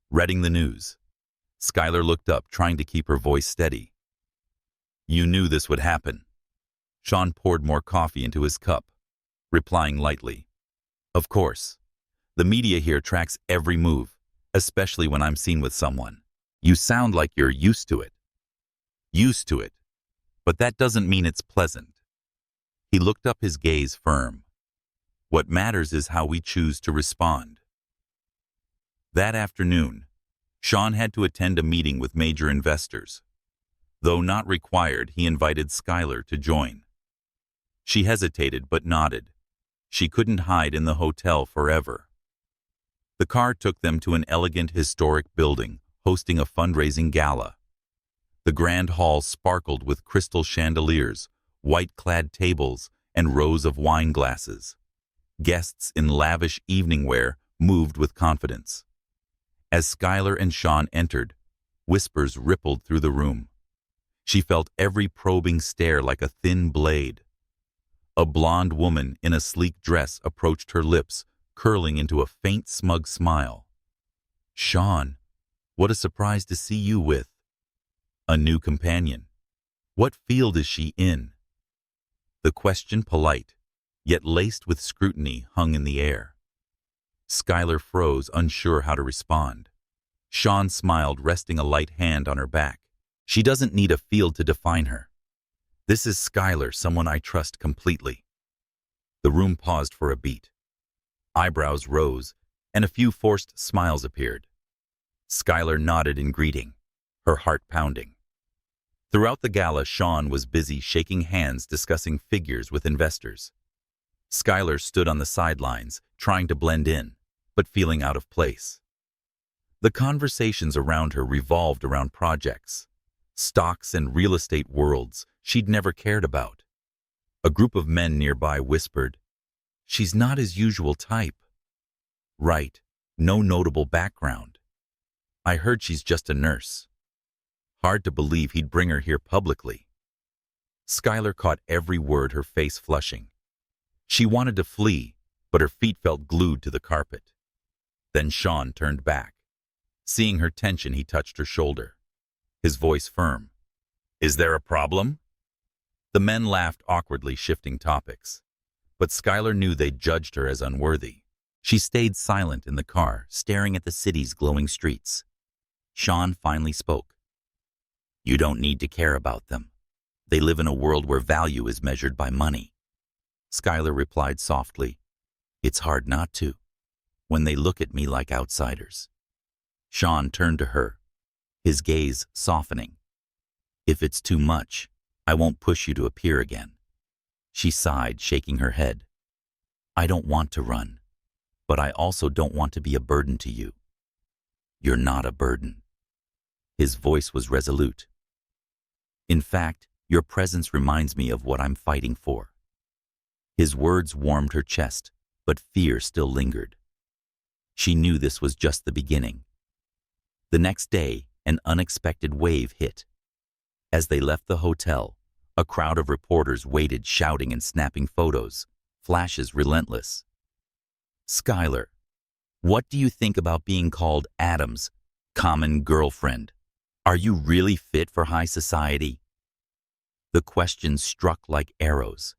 "Reading the news?" Skylar looked up, trying to keep her voice steady. "You knew this would happen." Sean poured more coffee into his cup, replying lightly, "Of course. The media here tracks every move, especially when I'm seen with someone. You sound like you're used to it." "Used to it. But that doesn't mean it's pleasant." He looked up, his gaze firm. "What matters is how we choose to respond." That afternoon, Sean had to attend a meeting with major investors. Though not required, he invited Skylar to join. She hesitated but nodded. She couldn't hide in the hotel forever. The car took them to an elegant historic building hosting a fundraising gala. The grand hall sparkled with crystal chandeliers, white-clad tables, and rows of wine glasses. Guests in lavish evening wear moved with confidence. As Skylar and Sean entered, whispers rippled through the room. She felt every probing stare like a thin blade. A blonde woman in a sleek dress approached her lips, curling into a faint, smug smile. "Sean, what a surprise to see you with." "A new companion. What field is she in?" The question, polite, yet laced with scrutiny, hung in the air. Skylar froze, unsure how to respond. Sean smiled, resting a light hand on her back. "She doesn't need a field to define her. This is Skylar, someone I trust completely." The room paused for a beat. Eyebrows rose, and a few forced smiles appeared. Skylar nodded in greeting, her heart pounding. Throughout the gala, Sean was busy shaking hands, discussing figures with investors. Skylar stood on the sidelines, trying to blend in, but feeling out of place. The conversations around her revolved around projects, stocks and real estate worlds she'd never cared about. A group of men nearby whispered, "She's not his usual type." "Right, no notable background. I heard she's just a nurse." Hard to believe he'd bring her here publicly. Skylar caught every word, her face flushing. She wanted to flee, but her feet felt glued to the carpet. Then Sean turned back. Seeing her tension, he touched her shoulder, his voice firm. "Is there a problem?" The men laughed awkwardly, shifting topics. But Skylar knew they'd judged her as unworthy. She stayed silent in the car, staring at the city's glowing streets. Sean finally spoke. "You don't need to care about them. They live in a world where value is measured by money." Skylar replied softly, "It's hard not to, when they look at me like outsiders." Sean turned to her, his gaze softening. "If it's too much, I won't push you to appear again." She sighed, shaking her head. "I don't want to run, but I also don't want to be a burden to you." "You're not a burden." His voice was resolute. "In fact, your presence reminds me of what I'm fighting for." His words warmed her chest, but fear still lingered. She knew this was just the beginning. The next day, an unexpected wave hit. As they left the hotel, A crowd of reporters waited, shouting and snapping photos, flashes relentless. Skylar, what do you think about being called Adam's common girlfriend? Are you really fit for high society? The questions struck like arrows.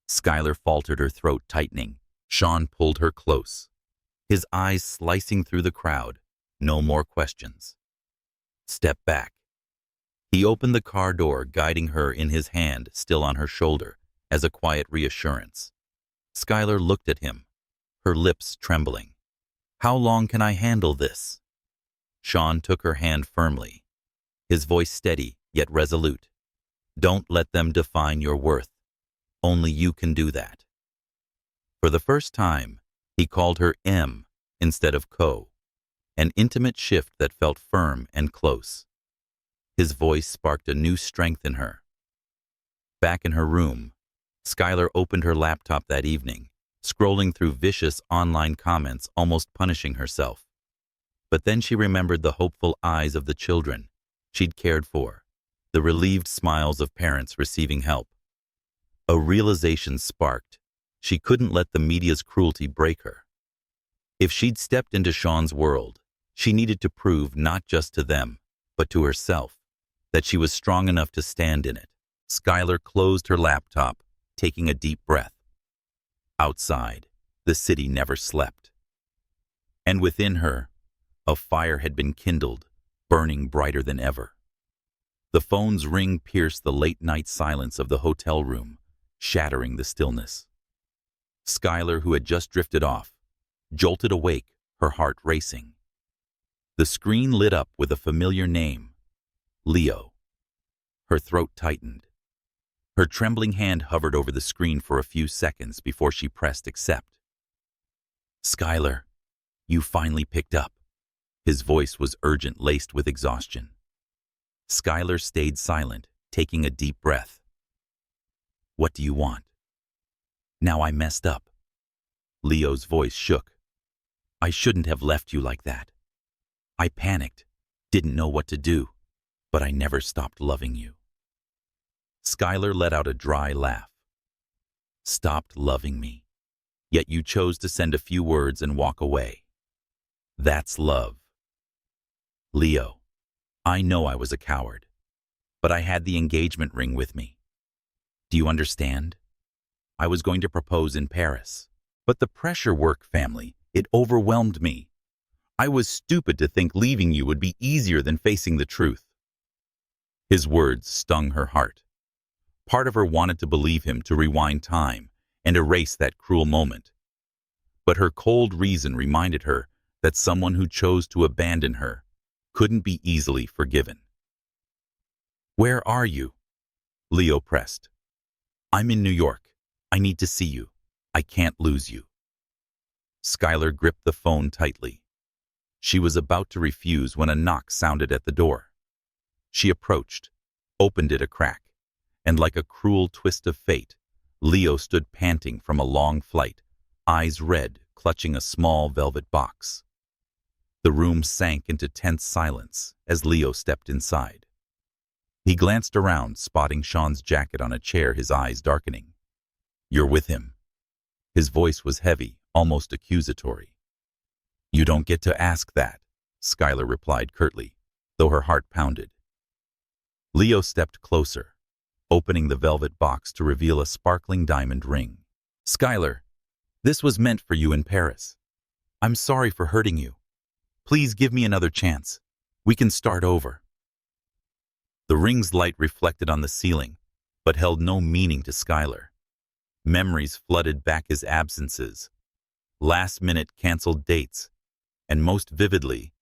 Skylar faltered, her throat tightening. Sean pulled her close, his eyes slicing through the crowd. No more questions. Step back. He opened the car door, guiding her in his hand, still on her shoulder, as a quiet reassurance. Skylar looked at him, her lips trembling. How long can I handle this? Sean took her hand firmly, his voice steady yet resolute. Don't let them define your worth. Only you can do that. For the first time, he called her M instead of Co, an intimate shift that felt firm and close. His voice sparked a new strength in her. Back in her room, Skylar opened her laptop that evening, scrolling through vicious online comments, almost punishing herself. But then she remembered the hopeful eyes of the children she'd cared for, the relieved smiles of parents receiving help. A realization sparked. She couldn't let the media's cruelty break her. If she'd stepped into Sean's world, she needed to prove not just to them, but to herself, that she was strong enough to stand in it. Skylar closed her laptop, taking a deep breath. Outside, the city never slept. And within her, a fire had been kindled, burning brighter than ever. The phone's ring pierced the late-night silence of the hotel room, shattering the stillness. Skylar, who had just drifted off, jolted awake, her heart racing. The screen lit up with a familiar name, Leo. Her throat tightened. Her trembling hand hovered over the screen for a few seconds before she pressed accept. Skylar, you finally picked up. His voice was urgent, laced with exhaustion. Skylar stayed silent, taking a deep breath. What do you want? Now I messed up. Leo's voice shook. I shouldn't have left you like that. I panicked, didn't know what to do, but I never stopped loving you. Skylar let out a dry laugh. Stopped loving me, yet you chose to send a few words and walk away. That's love. Leo, I know I was a coward, but I had the engagement ring with me. Do you understand? I was going to propose in Paris, but the pressure work, family, it overwhelmed me. I was stupid to think leaving you would be easier than facing the truth. His words stung her heart. Part of her wanted to believe him, to rewind time and erase that cruel moment. But her cold reason reminded her that someone who chose to abandon her couldn't be easily forgiven. Where are you? Leo pressed. I'm in New York. I need to see you. I can't lose you. Skylar gripped the phone tightly. She was about to refuse when a knock sounded at the door. She approached, opened it a crack, and like a cruel twist of fate, Leo stood panting from a long flight, eyes red, clutching a small velvet box. The room sank into tense silence as Leo stepped inside. He glanced around, spotting Sean's jacket on a chair, his eyes darkening. You're with him. His voice was heavy, almost accusatory. You don't get to ask that, Skylar replied curtly, though her heart pounded. Leo stepped closer, opening the velvet box to reveal a sparkling diamond ring. Skylar, this was meant for you in Paris. I'm sorry for hurting you. Please give me another chance. We can start over. The ring's light reflected on the ceiling, but held no meaning to Skylar. Memories flooded back his absences, last-minute canceled dates, and most vividly,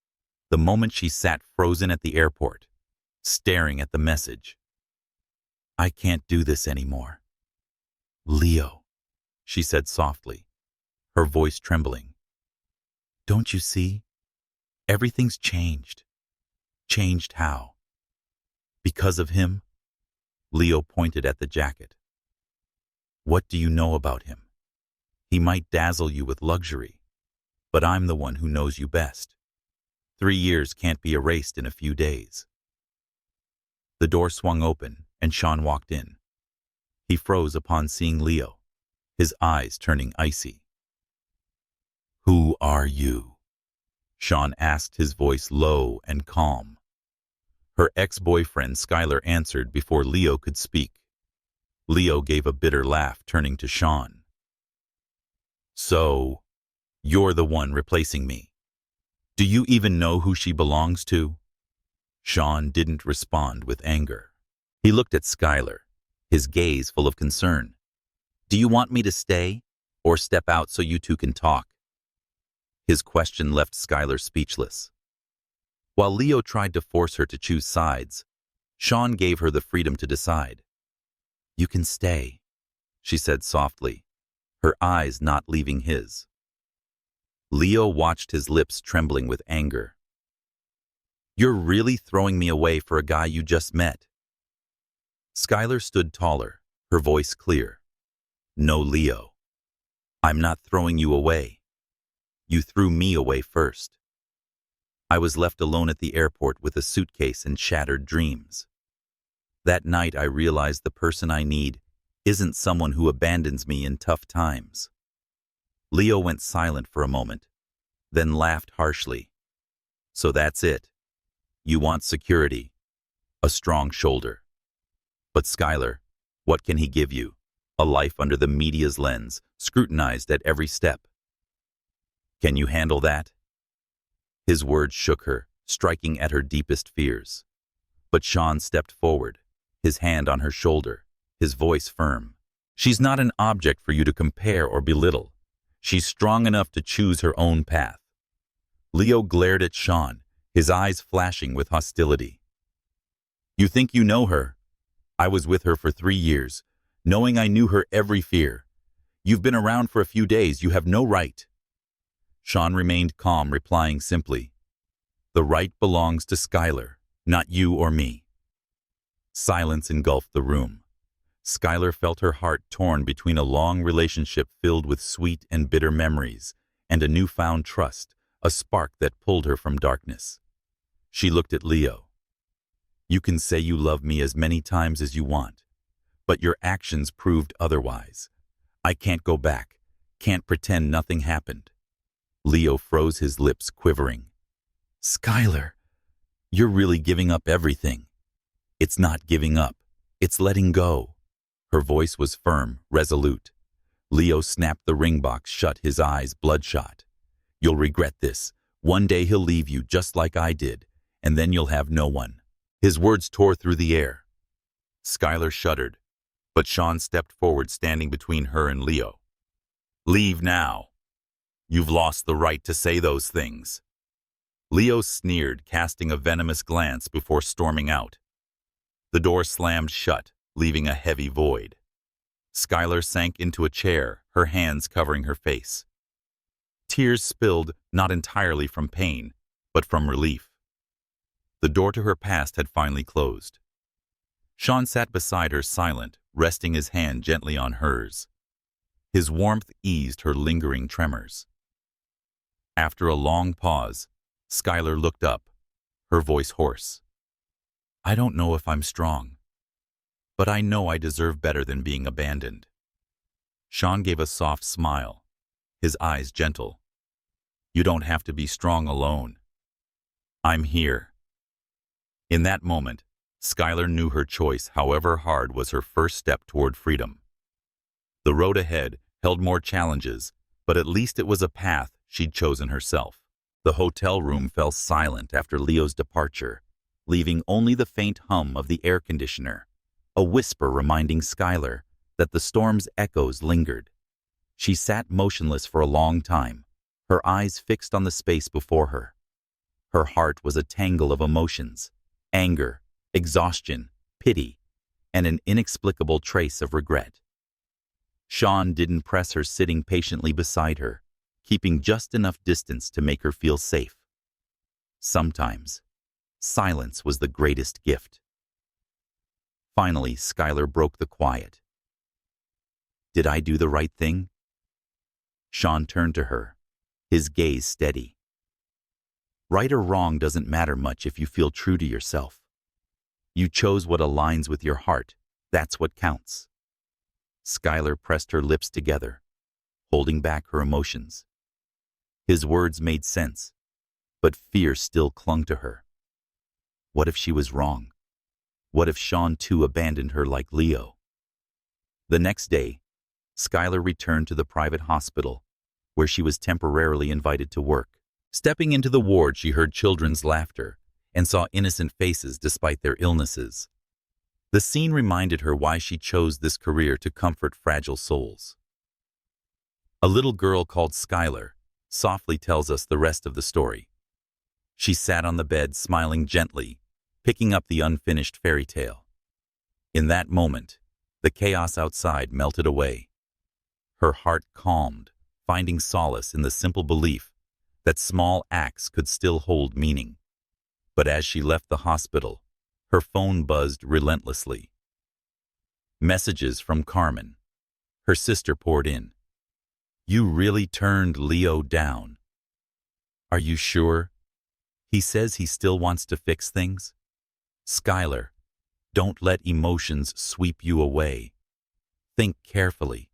the moment she sat frozen at the airport, staring at the message. I can't do this anymore. Leo, she said softly, her voice trembling. Don't you see? Everything's changed. Changed how? Because of him? Leo pointed at the jacket. What do you know about him? He might dazzle you with luxury, but I'm the one who knows you best. 3 years can't be erased in a few days. The door swung open, and Sean walked in, He froze upon seeing Leo, his eyes turning icy. "Who are you?" Sean asked, his voice low and calm. Her ex-boyfriend Skylar answered before Leo could speak. Leo gave a bitter laugh, turning to Sean. "So, you're the one replacing me. Do you even know who she belongs to?" Sean didn't respond with anger. He looked at Skylar, his gaze full of concern. "Do you want me to stay, or step out so you two can talk?" His question left Skylar speechless. While Leo tried to force her to choose sides, Sean gave her the freedom to decide. "You can stay," she said softly, her eyes not leaving his. Leo watched, his lips trembling with anger. "You're really throwing me away for a guy you just met?" Skylar stood taller, her voice clear. "No, Leo. I'm not throwing you away. You threw me away first. I was left alone at the airport with a suitcase and shattered dreams. That night I realized the person I need isn't someone who abandons me in tough times." Leo went silent for a moment, then laughed harshly. "So that's it. You want security, a strong shoulder. But Skylar, what can he give you? A life under the media's lens, scrutinized at every step. Can you handle that?" His words shook her, striking at her deepest fears. But Sean stepped forward, his hand on her shoulder, his voice firm. "She's not an object for you to compare or belittle. She's strong enough to choose her own path." Leo glared at Sean, his eyes flashing with hostility. "You think you know her? I was with her for 3 years, knowing I knew her every fear. You've been around for a few days. You have no right." Sean remained calm, replying simply, "The right belongs to Skylar, not you or me." Silence engulfed the room. Skylar felt her heart torn between a long relationship filled with sweet and bitter memories and a newfound trust, a spark that pulled her from darkness. She looked at Leo. "You can say you love me as many times as you want, but your actions proved otherwise. I can't go back, can't pretend nothing happened." Leo froze, his lips quivering. "Skylar, you're really giving up everything." "It's not giving up, it's letting go." Her voice was firm, resolute. Leo snapped the ring box shut, his eyes bloodshot. "You'll regret this. One day he'll leave you just like I did, and then you'll have no one." His words tore through the air. Skylar shuddered, but Sean stepped forward, standing between her and Leo. "Leave now. You've lost the right to say those things." Leo sneered, casting a venomous glance before storming out. The door slammed shut, leaving a heavy void. Skylar sank into a chair, her hands covering her face. Tears spilled, not entirely from pain, but from relief. The door to her past had finally closed. Sean sat beside her, silent, resting his hand gently on hers. His warmth eased her lingering tremors. After a long pause, Skylar looked up, her voice hoarse. "I don't know if I'm strong, but I know I deserve better than being abandoned." Sean gave a soft smile, his eyes gentle. "You don't have to be strong alone. I'm here." In that moment, Skylar knew her choice, however hard, was her first step toward freedom. The road ahead held more challenges, but at least it was a path she'd chosen herself. The hotel room fell silent after Leo's departure, leaving only the faint hum of the air conditioner, a whisper reminding Skylar that the storm's echoes lingered. She sat motionless for a long time, her eyes fixed on the space before her. Her heart was a tangle of emotions: anger, exhaustion, pity, and an inexplicable trace of regret. Sean didn't press her, sitting patiently beside her, keeping just enough distance to make her feel safe. Sometimes, silence was the greatest gift. Finally, Skylar broke the quiet. "Did I do the right thing?" Sean turned to her, his gaze steady. "Right or wrong doesn't matter much if you feel true to yourself. You chose what aligns with your heart. That's what counts." Skylar pressed her lips together, holding back her emotions. His words made sense, but fear still clung to her. What if she was wrong? What if Sean too abandoned her like Leo? The next day, Skylar returned to the private hospital, where she was temporarily invited to work. Stepping into the ward, she heard children's laughter and saw innocent faces despite their illnesses. The scene reminded her why she chose this career, to comfort fragile souls. A little girl called Skylar softly tells us the rest of the story. She sat on the bed, smiling gently, picking up the unfinished fairy tale. In that moment, the chaos outside melted away. Her heart calmed, finding solace in the simple belief that small acts could still hold meaning. But as she left the hospital, her phone buzzed relentlessly. Messages from Carmen. Her sister poured in. "You really turned Leo down. Are you sure? He says he still wants to fix things." Skylar, don't let emotions sweep you away. Think carefully.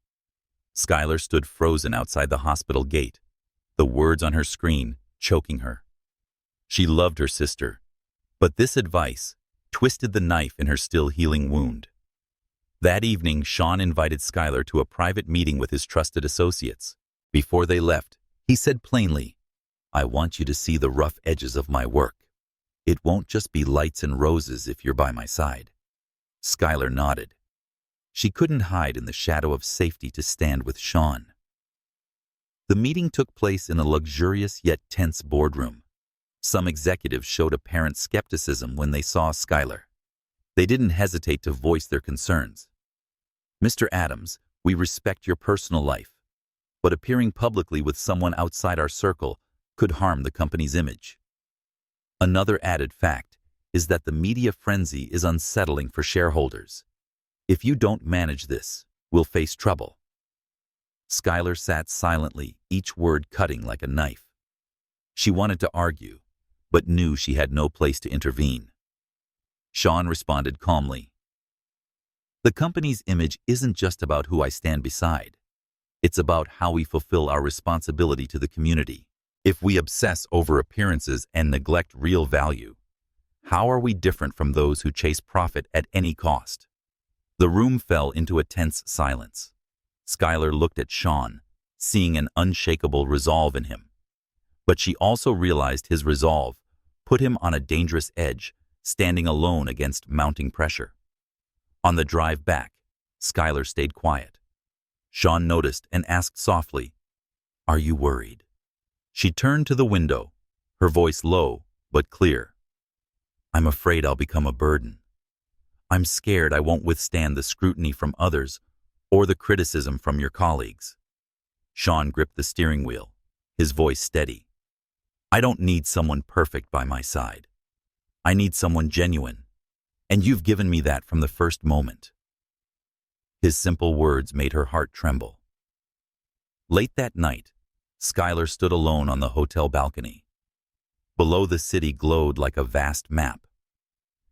Skylar stood frozen outside the hospital gate, the words on her screen choking her. She loved her sister, but this advice twisted the knife in her still healing wound. That evening, Sean invited Skylar to a private meeting with his trusted associates. Before they left, he said plainly, "I want you to see the rough edges of my work. It won't just be lights and roses if you're by my side." Skylar nodded. She couldn't hide in the shadow of safety to stand with Sean. The meeting took place in a luxurious yet tense boardroom. Some executives showed apparent skepticism when they saw Skylar. They didn't hesitate to voice their concerns. "Mr. Adams, we respect your personal life, but appearing publicly with someone outside our circle could harm the company's image." Another added fact is that the media frenzy is unsettling for shareholders. "If you don't manage this, we'll face trouble." Skylar sat silently, each word cutting like a knife. She wanted to argue, but knew she had no place to intervene. Sean responded calmly. "The company's image isn't just about who I stand beside. It's about how we fulfill our responsibility to the community. If we obsess over appearances and neglect real value, how are we different from those who chase profit at any cost?" The room fell into a tense silence. Skylar looked at Sean, seeing an unshakable resolve in him. But she also realized his resolve put him on a dangerous edge, standing alone against mounting pressure. On the drive back, Skylar stayed quiet. Sean noticed and asked softly, "Are you worried?" She turned to the window, her voice low but clear. "I'm afraid I'll become a burden. I'm scared I won't withstand the scrutiny from others or the criticism from your colleagues." Sean gripped the steering wheel, his voice steady. "I don't need someone perfect by my side. I need someone genuine, and you've given me that from the first moment." His simple words made her heart tremble. Late that night, Skylar stood alone on the hotel balcony. Below, the city glowed like a vast map.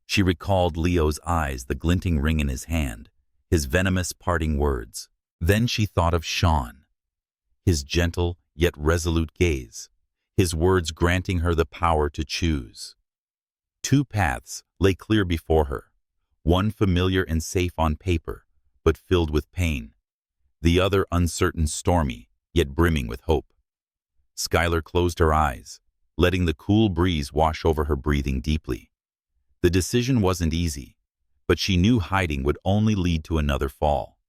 She recalled Leo's eyes, the glinting ring in his hand, his venomous parting words. Then she thought of Sean, his gentle yet resolute gaze, his words granting her the power to choose. Two paths lay clear before her, one familiar and safe on paper, but filled with pain, the other uncertain, stormy, yet brimming with hope. Skylar closed her eyes, letting the cool breeze wash over her, breathing deeply. The decision wasn't easy, but she knew hiding would only lead to another fall.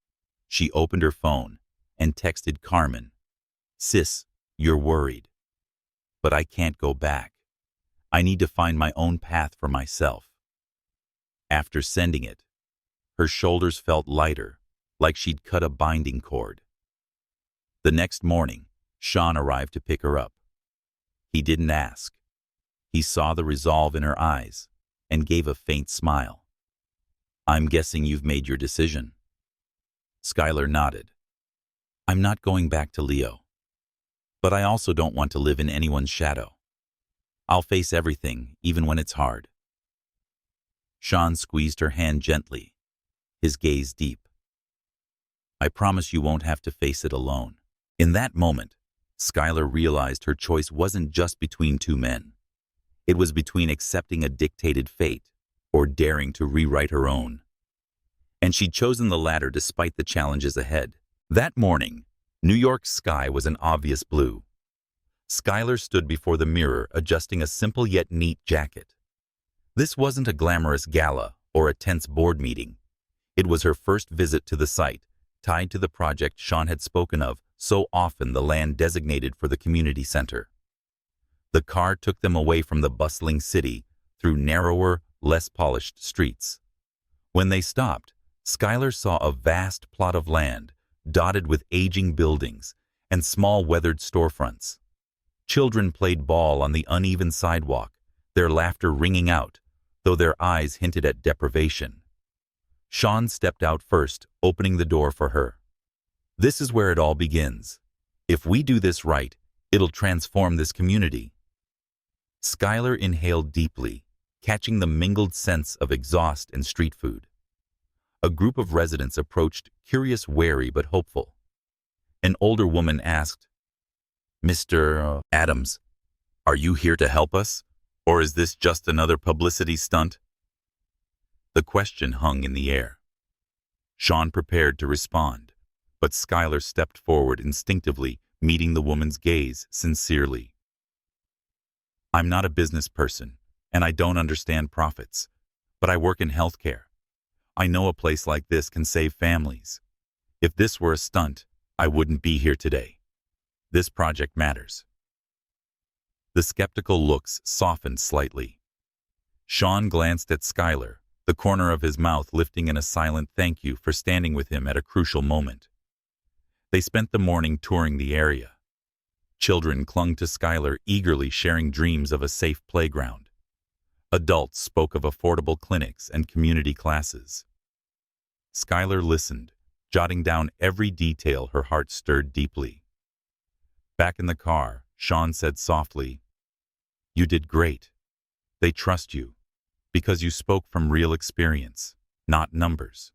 She opened her phone and texted Carmen, "Sis, you're worried. But I can't go back. I need to find my own path for myself." After sending it, her shoulders felt lighter, like she'd cut a binding cord. The next morning, Sean arrived to pick her up. He didn't ask. He saw the resolve in her eyes and gave a faint smile. "I'm guessing you've made your decision." Skylar nodded. "I'm not going back to Leo. But I also don't want to live in anyone's shadow. I'll face everything, even when it's hard." Sean squeezed her hand gently, his gaze deep. I promise you won't have to face it alone." In that moment, Skylar realized her choice wasn't just between two men. It was between accepting a dictated fate or daring to rewrite her own. And she'd chosen the latter despite the challenges ahead. That morning, New York's sky was an obvious blue. Skylar stood before the mirror adjusting a simple yet neat jacket. This wasn't a glamorous gala or a tense board meeting. It was her first visit to the site, tied to the project Sean had spoken of so often, the land designated for the community center. The car took them away from the bustling city through narrower, less polished streets. When they stopped, Skylar saw a vast plot of land dotted with aging buildings and small weathered storefronts. Children played ball on the uneven sidewalk, their laughter ringing out, though their eyes hinted at deprivation. Sean stepped out first, opening the door for her. "This is where it all begins. If we do this right, it'll transform this community." Skylar inhaled deeply, catching the mingled scents of exhaust and street food. A group of residents approached, curious, wary, but hopeful. An older woman asked, "Mr. Adams, are you here to help us, or is this just another publicity stunt?" The question hung in the air. Sean prepared to respond, but Skylar stepped forward instinctively, meeting the woman's gaze sincerely. "I'm not a business person, and I don't understand profits, but I work in healthcare. I know a place like this can save families. If this were a stunt, I wouldn't be here today. This project matters." The skeptical looks softened slightly. Sean glanced at Skylar, the corner of his mouth lifting in a silent thank you for standing with him at a crucial moment. They spent the morning touring the area. Children clung to Skylar, eagerly sharing dreams of a safe playground. Adults spoke of affordable clinics and community classes. Skylar listened, jotting down every detail, her heart stirred deeply. Back in the car, Sean said softly, "You did great. They trust you, because you spoke from real experience, not numbers."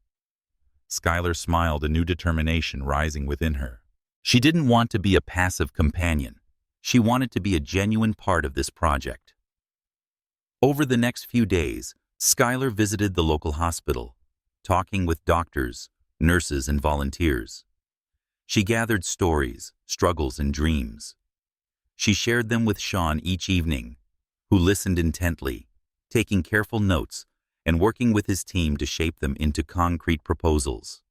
Skylar smiled, a new determination rising within her. She didn't want to be a passive companion. She wanted to be a genuine part of this project. Over the next few days, Skylar visited the local hospital, talking with doctors, nurses, and volunteers. She gathered stories, struggles, and dreams. She shared them with Sean each evening, who listened intently, taking careful notes and working with his team to shape them into concrete proposals.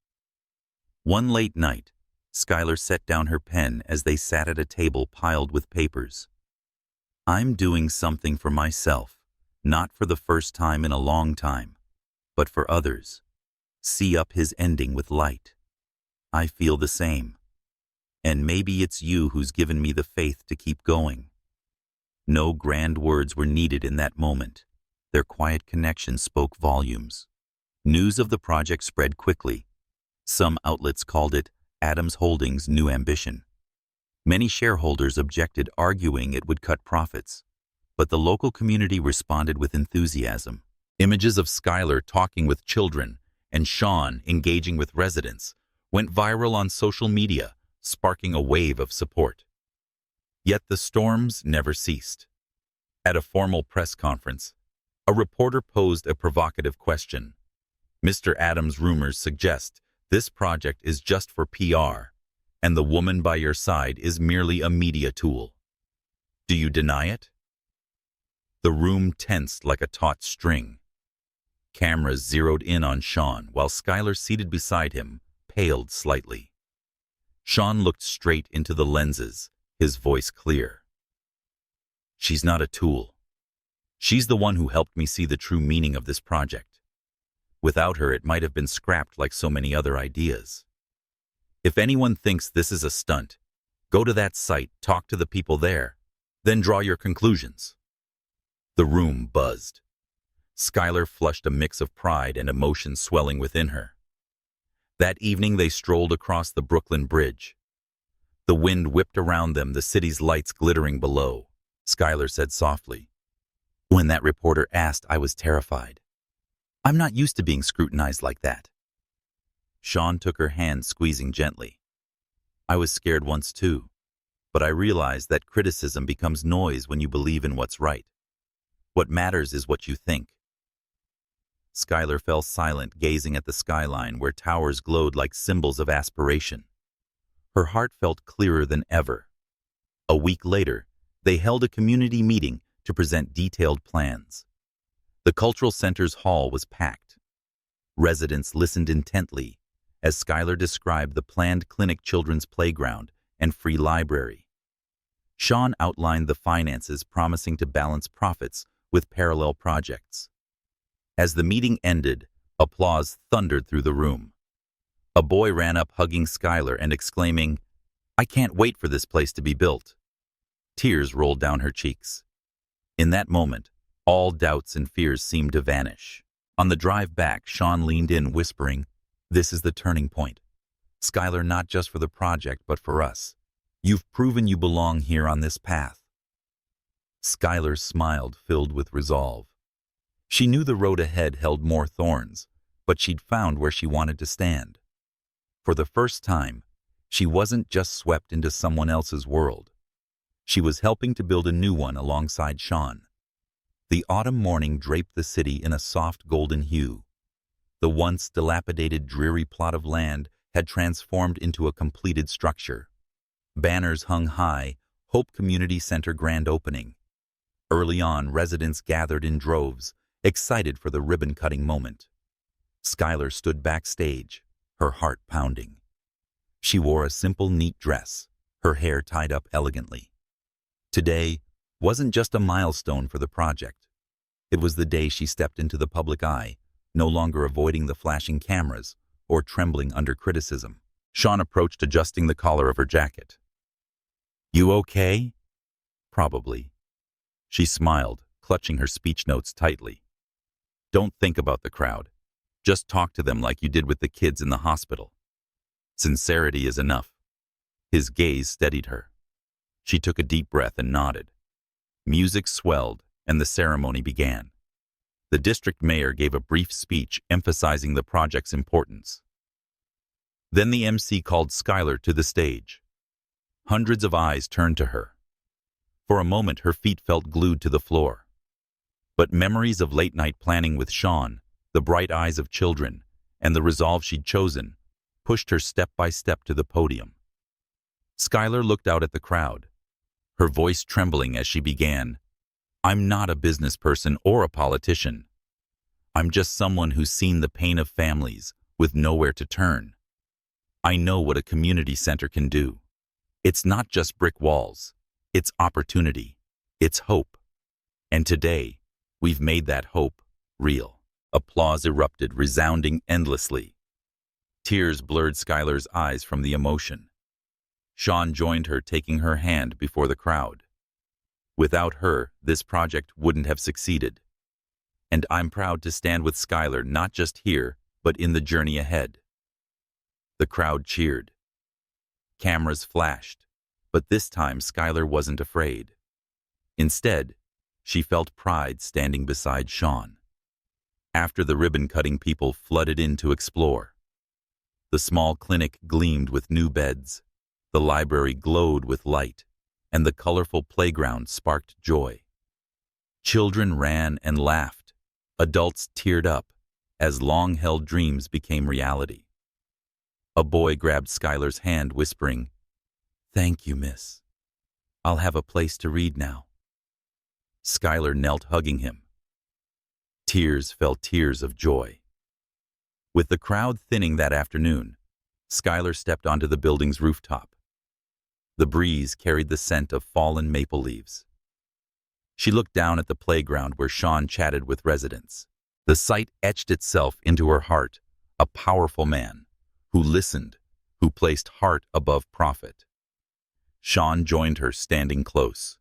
One late night, Skylar set down her pen as they sat at a table piled with papers. "I'm doing something for myself, not for the first time in a long time, but for others. See up his ending with light. I feel the same. And maybe it's you who's given me the faith to keep going." No grand words were needed in that moment. Their quiet connection spoke volumes. News of the project spread quickly. Some outlets called it Adams Holdings' new ambition. Many shareholders objected, arguing it would cut profits. But the local community responded with enthusiasm. Images of Skylar talking with children and Sean engaging with residents went viral on social media, sparking a wave of support. Yet the storms never ceased. At a formal press conference, a reporter posed a provocative question. "Mr. Adams, rumors suggest this project is just for PR, and the woman by your side is merely a media tool. Do you deny it?" The room tensed like a taut string. Cameras zeroed in on Sean, while Skylar, seated beside him, paled slightly. Sean looked straight into the lenses, his voice clear. "She's not a tool. She's the one who helped me see the true meaning of this project. Without her, it might have been scrapped like so many other ideas. If anyone thinks this is a stunt, go to that site, talk to the people there, then draw your conclusions." The room buzzed. Skylar flushed a mix of pride and emotion swelling within her. That evening they strolled across the Brooklyn Bridge. The wind whipped around them, the city's lights glittering below. Skylar said softly, "When that reporter asked, I was terrified. I'm not used to being scrutinized like that." Sean took her hand, squeezing gently. I was scared once too, but I realized that criticism becomes noise when you believe in what's right. What matters is what you think. Skylar fell silent, gazing at the skyline where towers glowed like symbols of aspiration. Her heart felt clearer than ever. A week later, they held a community meeting to present detailed plans. The cultural center's hall was packed. Residents listened intently as Skylar described the planned clinic, children's playground, and free library. Sean outlined the finances, promising to balance profits with parallel projects. As the meeting ended, applause thundered through the room. A boy ran up, hugging Skylar and exclaiming, "I can't wait for this place to be built." Tears rolled down her cheeks. In that moment, all doubts and fears seemed to vanish. On the drive back, Sean leaned in, whispering, "This is the turning point. Skylar, not just for the project, but for us. You've proven you belong here on this path." Skylar smiled, filled with resolve. She knew the road ahead held more thorns, but she'd found where she wanted to stand. For the first time, she wasn't just swept into someone else's world. She was helping to build a new one alongside Sean. The autumn morning draped the city in a soft golden hue. The once dilapidated, dreary plot of land had transformed into a completed structure. Banners hung high, "Hope Community Center grand opening." Early on, residents gathered in droves, excited for the ribbon-cutting moment. Skylar stood backstage, her heart pounding. She wore a simple, neat dress, her hair tied up elegantly. Today wasn't just a milestone for the project. It was the day she stepped into the public eye, no longer avoiding the flashing cameras or trembling under criticism. Sean approached, adjusting the collar of her jacket. "You okay?" "Probably." She smiled, clutching her speech notes tightly. "Don't think about the crowd. Just talk to them like you did with the kids in the hospital. Sincerity is enough." His gaze steadied her. She took a deep breath and nodded. Music swelled, and the ceremony began. The district mayor gave a brief speech emphasizing the project's importance. Then the MC called Skylar to the stage. Hundreds of eyes turned to her. For a moment, her feet felt glued to the floor. But memories of late-night planning with Sean, the bright eyes of children, and the resolve she'd chosen pushed her step by step to the podium. Skylar looked out at the crowd, her voice trembling as she began, "I'm not a business person or a politician. I'm just someone who's seen the pain of families with nowhere to turn. I know what a community center can do. It's not just brick walls. It's opportunity. It's hope. And today, we've made that hope real." Applause erupted, resounding endlessly. Tears blurred Skylar's eyes from the emotion. Sean joined her, taking her hand before the crowd. Without her, this project wouldn't have succeeded. And I'm proud to stand with Skylar, not just here, but in the journey ahead. The crowd cheered. Cameras flashed, but this time Skylar wasn't afraid. Instead, she felt pride standing beside Sean. After the ribbon-cutting, people flooded in to explore. The small clinic gleamed with new beds, the library glowed with light, and the colorful playground sparked joy. Children ran and laughed. Adults teared up as long-held dreams became reality. A boy grabbed Skylar's hand, whispering, "Thank you, miss. I'll have a place to read now." Skylar knelt, hugging him. Tears fell, tears of joy. With the crowd thinning that afternoon, Skylar stepped onto the building's rooftop. The breeze carried the scent of fallen maple leaves. She looked down at the playground where Sean chatted with residents. The sight etched itself into her heart, a powerful man who listened, who placed heart above profit. Sean joined her, standing close.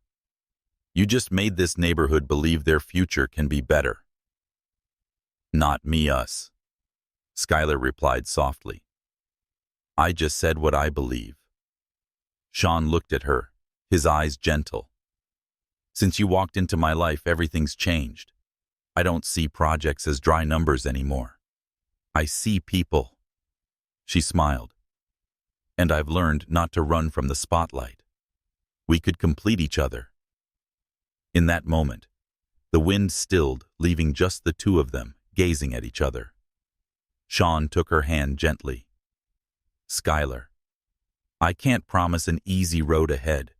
"You just made this neighborhood believe their future can be better." "Not me, us," Skylar replied softly. "I just said what I believe." Sean looked at her, his eyes gentle. "Since you walked into my life, everything's changed. I don't see projects as dry numbers anymore. I see people. She smiled. And I've learned not to run from the spotlight. We could complete each other. In that moment, the wind stilled, leaving just the two of them, gazing at each other. Sean took her hand gently. Skylar, I can't promise an easy road ahead,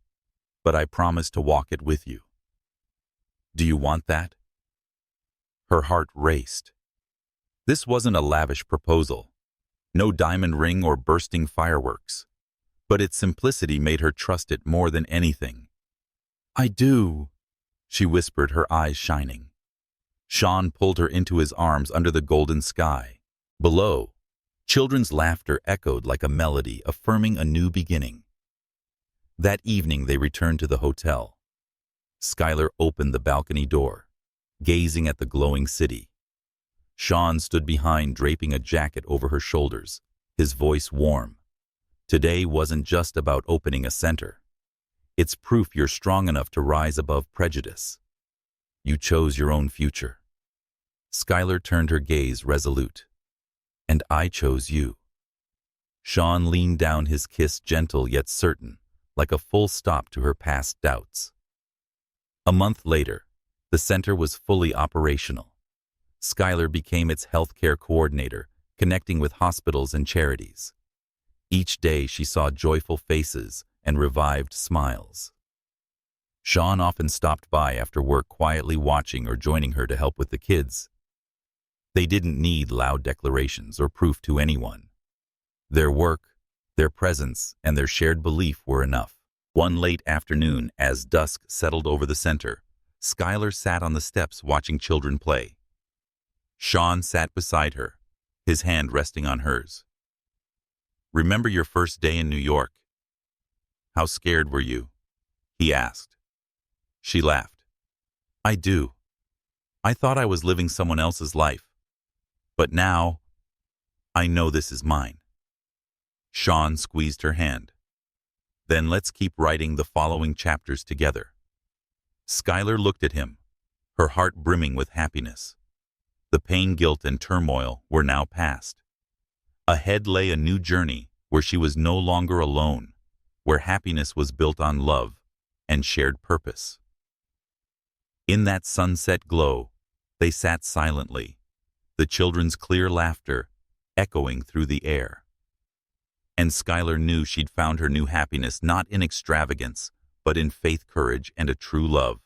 but I promise to walk it with you. Do you want that? Her heart raced. This wasn't a lavish proposal. No diamond ring or bursting fireworks. But its simplicity made her trust it more than anything. I do, she whispered, her eyes shining. Sean pulled her into his arms under the golden sky. Below, children's laughter echoed like a melody, affirming a new beginning. That evening they returned to the hotel. Skylar opened the balcony door, gazing at the glowing city. Sean stood behind, draping a jacket over her shoulders, his voice warm. Today wasn't just about opening a center. It's proof you're strong enough to rise above prejudice. You chose your own future. Skylar turned her gaze resolute. And I chose you. Sean leaned down, his kiss gentle yet certain, like a full stop to her past doubts. A month later, the center was fully operational. Skylar became its healthcare coordinator, connecting with hospitals and charities. Each day she saw joyful faces and revived smiles. Sean often stopped by after work, quietly watching or joining her to help with the kids. They didn't need loud declarations or proof to anyone. Their work, their presence, and their shared belief were enough. One late afternoon, as dusk settled over the center, Skylar sat on the steps watching children play. Sean sat beside her, his hand resting on hers. Remember your first day in New York? How scared were you? He asked. She laughed. I do. I thought I was living someone else's life. But now, I know this is mine. Sean squeezed her hand. Then let's keep writing the following chapters together. Skylar looked at him, her heart brimming with happiness. The pain, guilt, and turmoil were now past. Ahead lay a new journey where she was no longer alone, where happiness was built on love and shared purpose. In that sunset glow, they sat silently, the children's clear laughter echoing through the air. And Skylar knew she'd found her new happiness not in extravagance, but in faith, courage, and a true love.